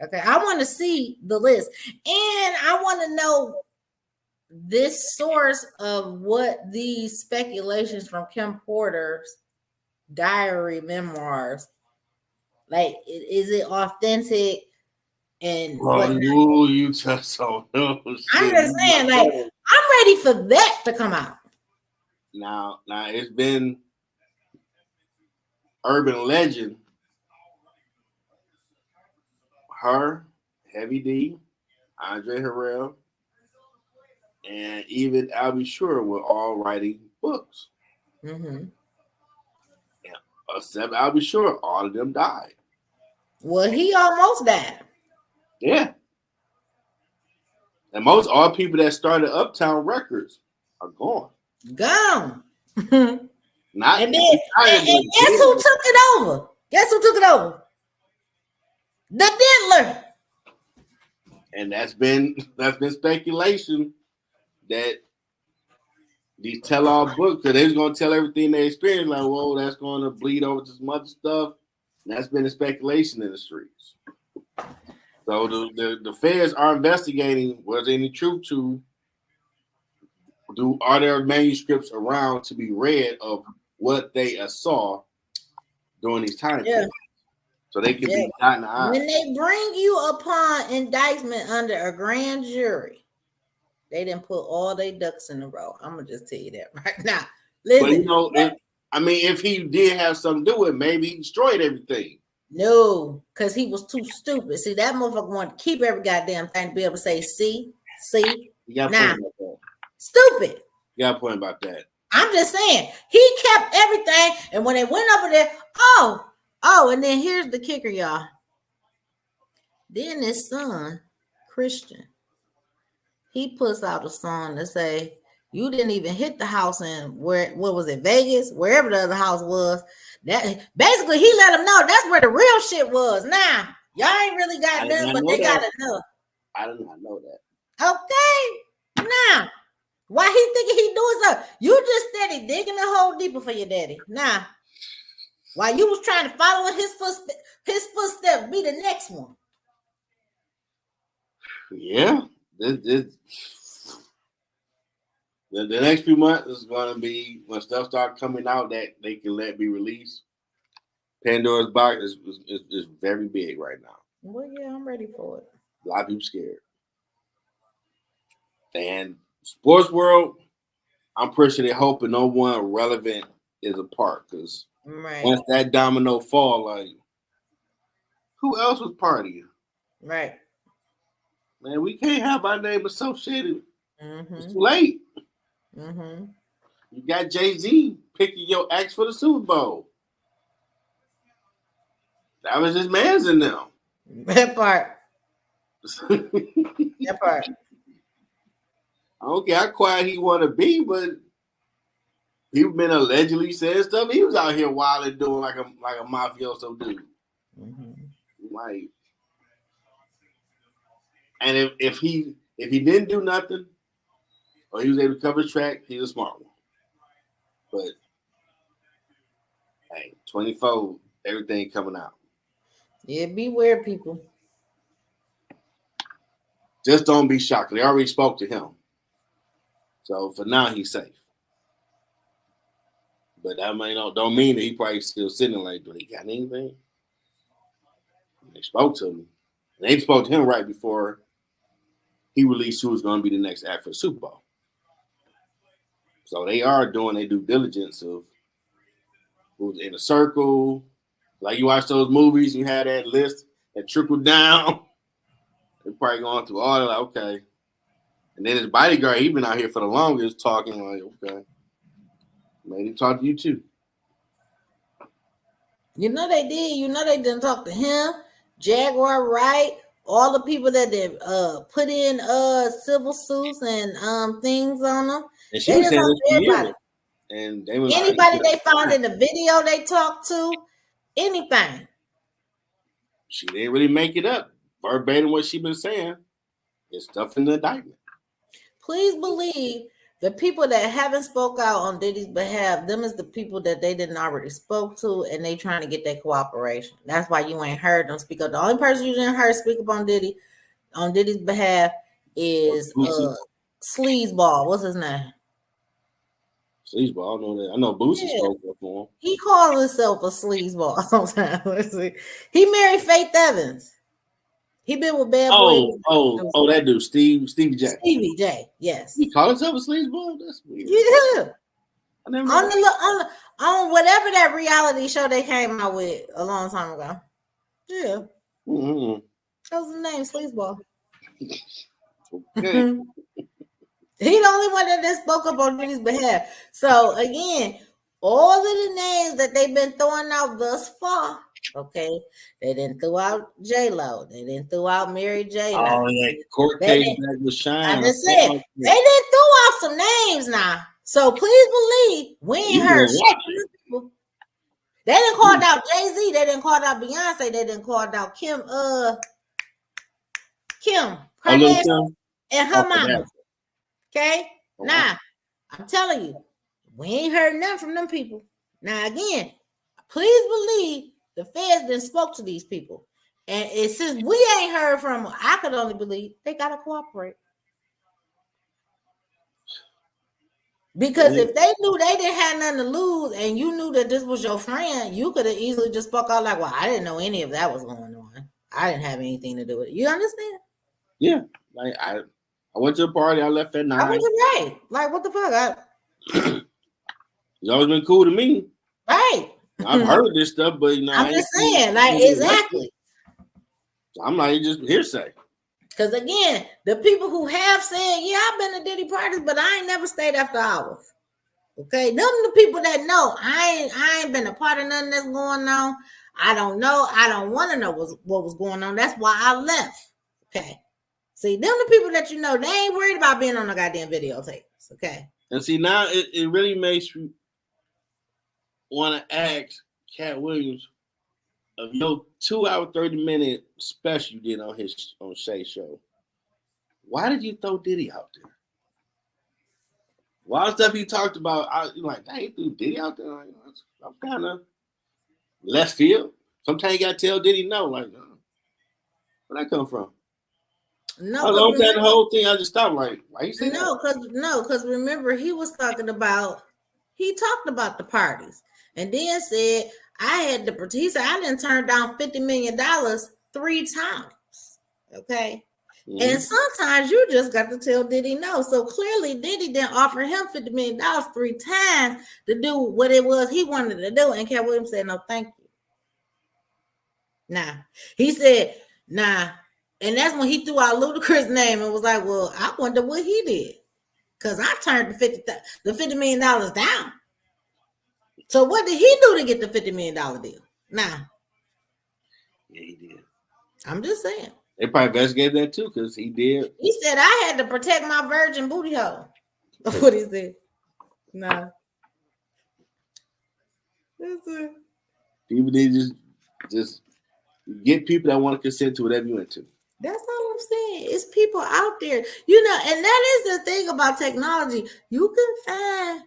Okay, I want to see the list. And I want to know this source of what these speculations from Kim Porter's diary memoirs, like, is it authentic? And you just don't know. I'm just saying, like, I'm ready for that to come out. Now it's been urban legend. Her, Heavy D, Andre Harrell, and even Albie Shore were all writing books. Mm-hmm. Yeah, except Albie Shore, all of them died. Well, he almost died. Yeah. And most all people that started Uptown Records are gone. Gone. Not and guess who took it over? Guess who took it over? The Diddler. And that's been speculation that these tell-all books, because they was going to tell everything they experienced, like, whoa, that's going to bleed over to some other stuff. And that's been the speculation in the streets. So the feds are investigating, was there any truth to, are there manuscripts around to be read of what they saw during these times? Yeah. So they can be got in the eye. When they bring you upon indictment under a grand jury, they didn't put all their ducks in a row. I'm gonna just tell you that right now. Listen, but if he did have something to do with it, maybe he destroyed everything. No, because he was too stupid. See, that motherfucker wanted to keep every goddamn thing to be able to say, see. You got a point about that. Stupid. You got a point about that. I'm just saying, he kept everything, and when they went over there, and then here's the kicker, y'all. Then his son, Christian, he puts out a song to say, you didn't even hit the house in what was it, Vegas, wherever the other house was. That basically he let them know that's where the real shit was. Now, y'all ain't really got none, but they got enough. I did not know that. Okay. Now, why he thinking he doing something? You just steady digging a hole deeper for your daddy. Now, while you was trying to follow in his footsteps, be the next one. Yeah. The next few months is going to be when stuff starts coming out that they can let be released. Pandora's box is very big right now. Well, yeah, I'm ready for it. A lot of people scared. And sports world, I'm personally hoping no one relevant is a part because once that domino fall, like who else was partying? Right. Man, we can't have our name associated. Mm-hmm. It's too late. Mm-hmm. You got Jay-Z picking your acts for the Super Bowl. That was his man's in them. That part. That part. I don't care how quiet he want to be, but he been allegedly saying stuff. He was out here wilding, doing like a mafioso dude. Mm-hmm. Like, and if he didn't do nothing, or he was able to cover his track, he's a smart one. But hey, 24, everything coming out. Yeah, beware, people. Just don't be shocked. They already spoke to him. So for now, he's safe. But that don't mean that he probably still sitting like, do he got anything? They spoke to him. And they spoke to him right before he released who was going to be the next act for the Super Bowl. So they are doing their due diligence of who's in the circle. Like you watch those movies, you have that list that trickled down. They're probably going through all that, like, okay. And then his bodyguard, he been out here for the longest talking like, okay. Maybe talk to you too. You know they did. You know they didn't talk to him, Jaguar Wright, all the people that they put in civil suits and things on them. And she was saying this for years. And they was anybody they found in the video they talked to, anything. She didn't really make it up. Verbatim what she been saying. It's stuff in the indictment. Please believe the people that haven't spoke out on Diddy's behalf, them is the people that they didn't already spoke to, and they trying to get their cooperation. That's why you ain't heard them speak up. The only person you didn't heard speak up on Diddy's behalf is Sleazeball. What's his name? Sleazeball. I know that. I know Boosie spoke up for him. He calls himself a sleazeball sometimes. Let's see. He married Faith Evans. He been with Bad Boy. Oh, that dude, Stevie J. Stevie J, yes. He called himself a sleazeball? That's weird. Yeah. On whatever that reality show they came out with a long time ago. Yeah. Mm-hmm. That was the name, Sleazeball. Okay. He the only one that spoke up on his behalf. So again, all of the names that they've been throwing out thus far, okay, they didn't throw out J-Lo, they didn't throw out Mary J. Oh, that court case that was shine. I just said they didn't throw out some names now. So please believe we ain't heard people. They didn't call out Jay-Z, they didn't call out Beyonce, they didn't call out Kim Kardashian and her mama. Okay? Now, I'm telling you, we ain't heard nothing from them people. Now, again, please believe the feds done spoke to these people. And since we ain't heard from them, I could only believe they got to cooperate. Because if they knew they didn't have nothing to lose and you knew that this was your friend, you could have easily just spoke out like, well, I didn't know any of that was going on. I didn't have anything to do with it. You understand? Yeah. Like I went to a party. I left at 9. I wasn't right. Like, what the fuck? It's always been cool to me. Right. I've heard this stuff, but I'm just saying, like, exactly. I'm like, just hearsay. Because again, the people who have said, yeah, I've been to Diddy parties, but I ain't never stayed after hours. Okay, them the people that know I ain't been a part of nothing that's going on. I don't know. I don't want to know what was going on. That's why I left. Okay. See, them the people that you know, they ain't worried about being on the goddamn videotapes. Okay. And see, now it really makes you want to ask Cat Williams of your 2-hour, 30-minute special you did on Shay's show. Why did you throw Diddy out there? A lot of stuff he talked about, you're like, dang, he threw Diddy out there. Like, I'm kind of left field. Sometimes you got to tell Diddy no. Like, where'd that come from? No, I don't understand the whole thing. I just stopped. Like, why you say that? Because remember he was talking about. He talked about the parties, and then said I had to. He said I didn't turn down $50 million 3 times. Okay. Mm-hmm. And sometimes you just got to tell Diddy no. So clearly Diddy didn't offer him $50 million 3 times to do what it was he wanted to do. And Cat Williams said, no, thank you. Nah. He said, nah. And that's when he threw out Ludacris' name and was like, well, I wonder what he did. Because I turned the $50 million down. So what did he do to get the $50 million deal? Nah. Yeah, he did. I'm just saying. They probably investigated that too, because he did. He said I had to protect my virgin booty hole. That's what he said. No. That's it. People need just get people that want to consent to whatever you into. That's all I'm saying. It's people out there, you know, and that is the thing about technology. You can find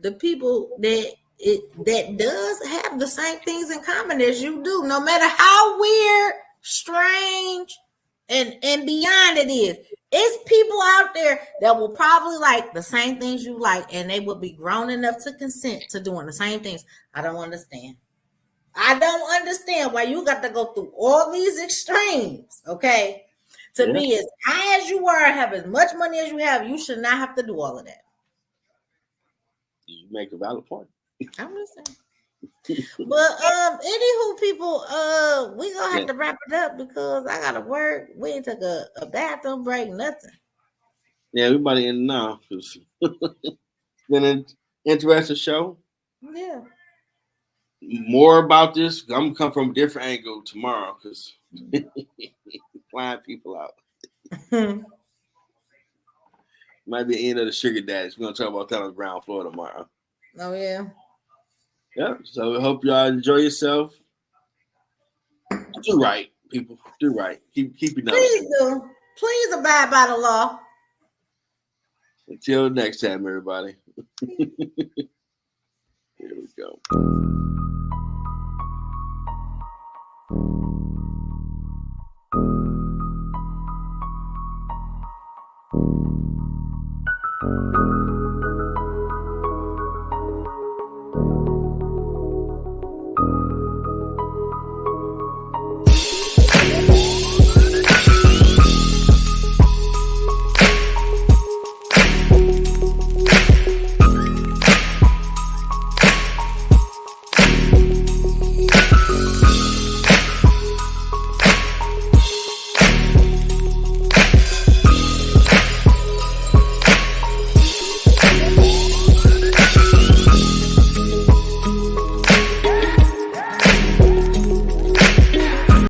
the people that does have the same things in common as you do, no matter how weird, strange, and beyond it is. It's people out there that will probably like the same things you like, and they will be grown enough to consent to doing the same things. I don't understand. I don't understand why you got to go through all these extremes, okay? To be as high as you are, have as much money as you have, you should not have to do all of that. You make a valid point. I'm just saying. But anywho, people, we gonna have to wrap it up because I gotta work. We ain't took a bathroom break, nothing. Yeah, everybody in now. It's been an interesting show. Yeah. More about this. I'm gonna come from a different angle tomorrow because flying people out. Might be the end of the sugar daddies. We're gonna talk about that on ground floor tomorrow. Oh yeah. Yeah. So I hope y'all enjoy yourself. Do right, people. Do right. Keep your nose. Please do. Please abide by the law. Until next time, everybody. Here we go.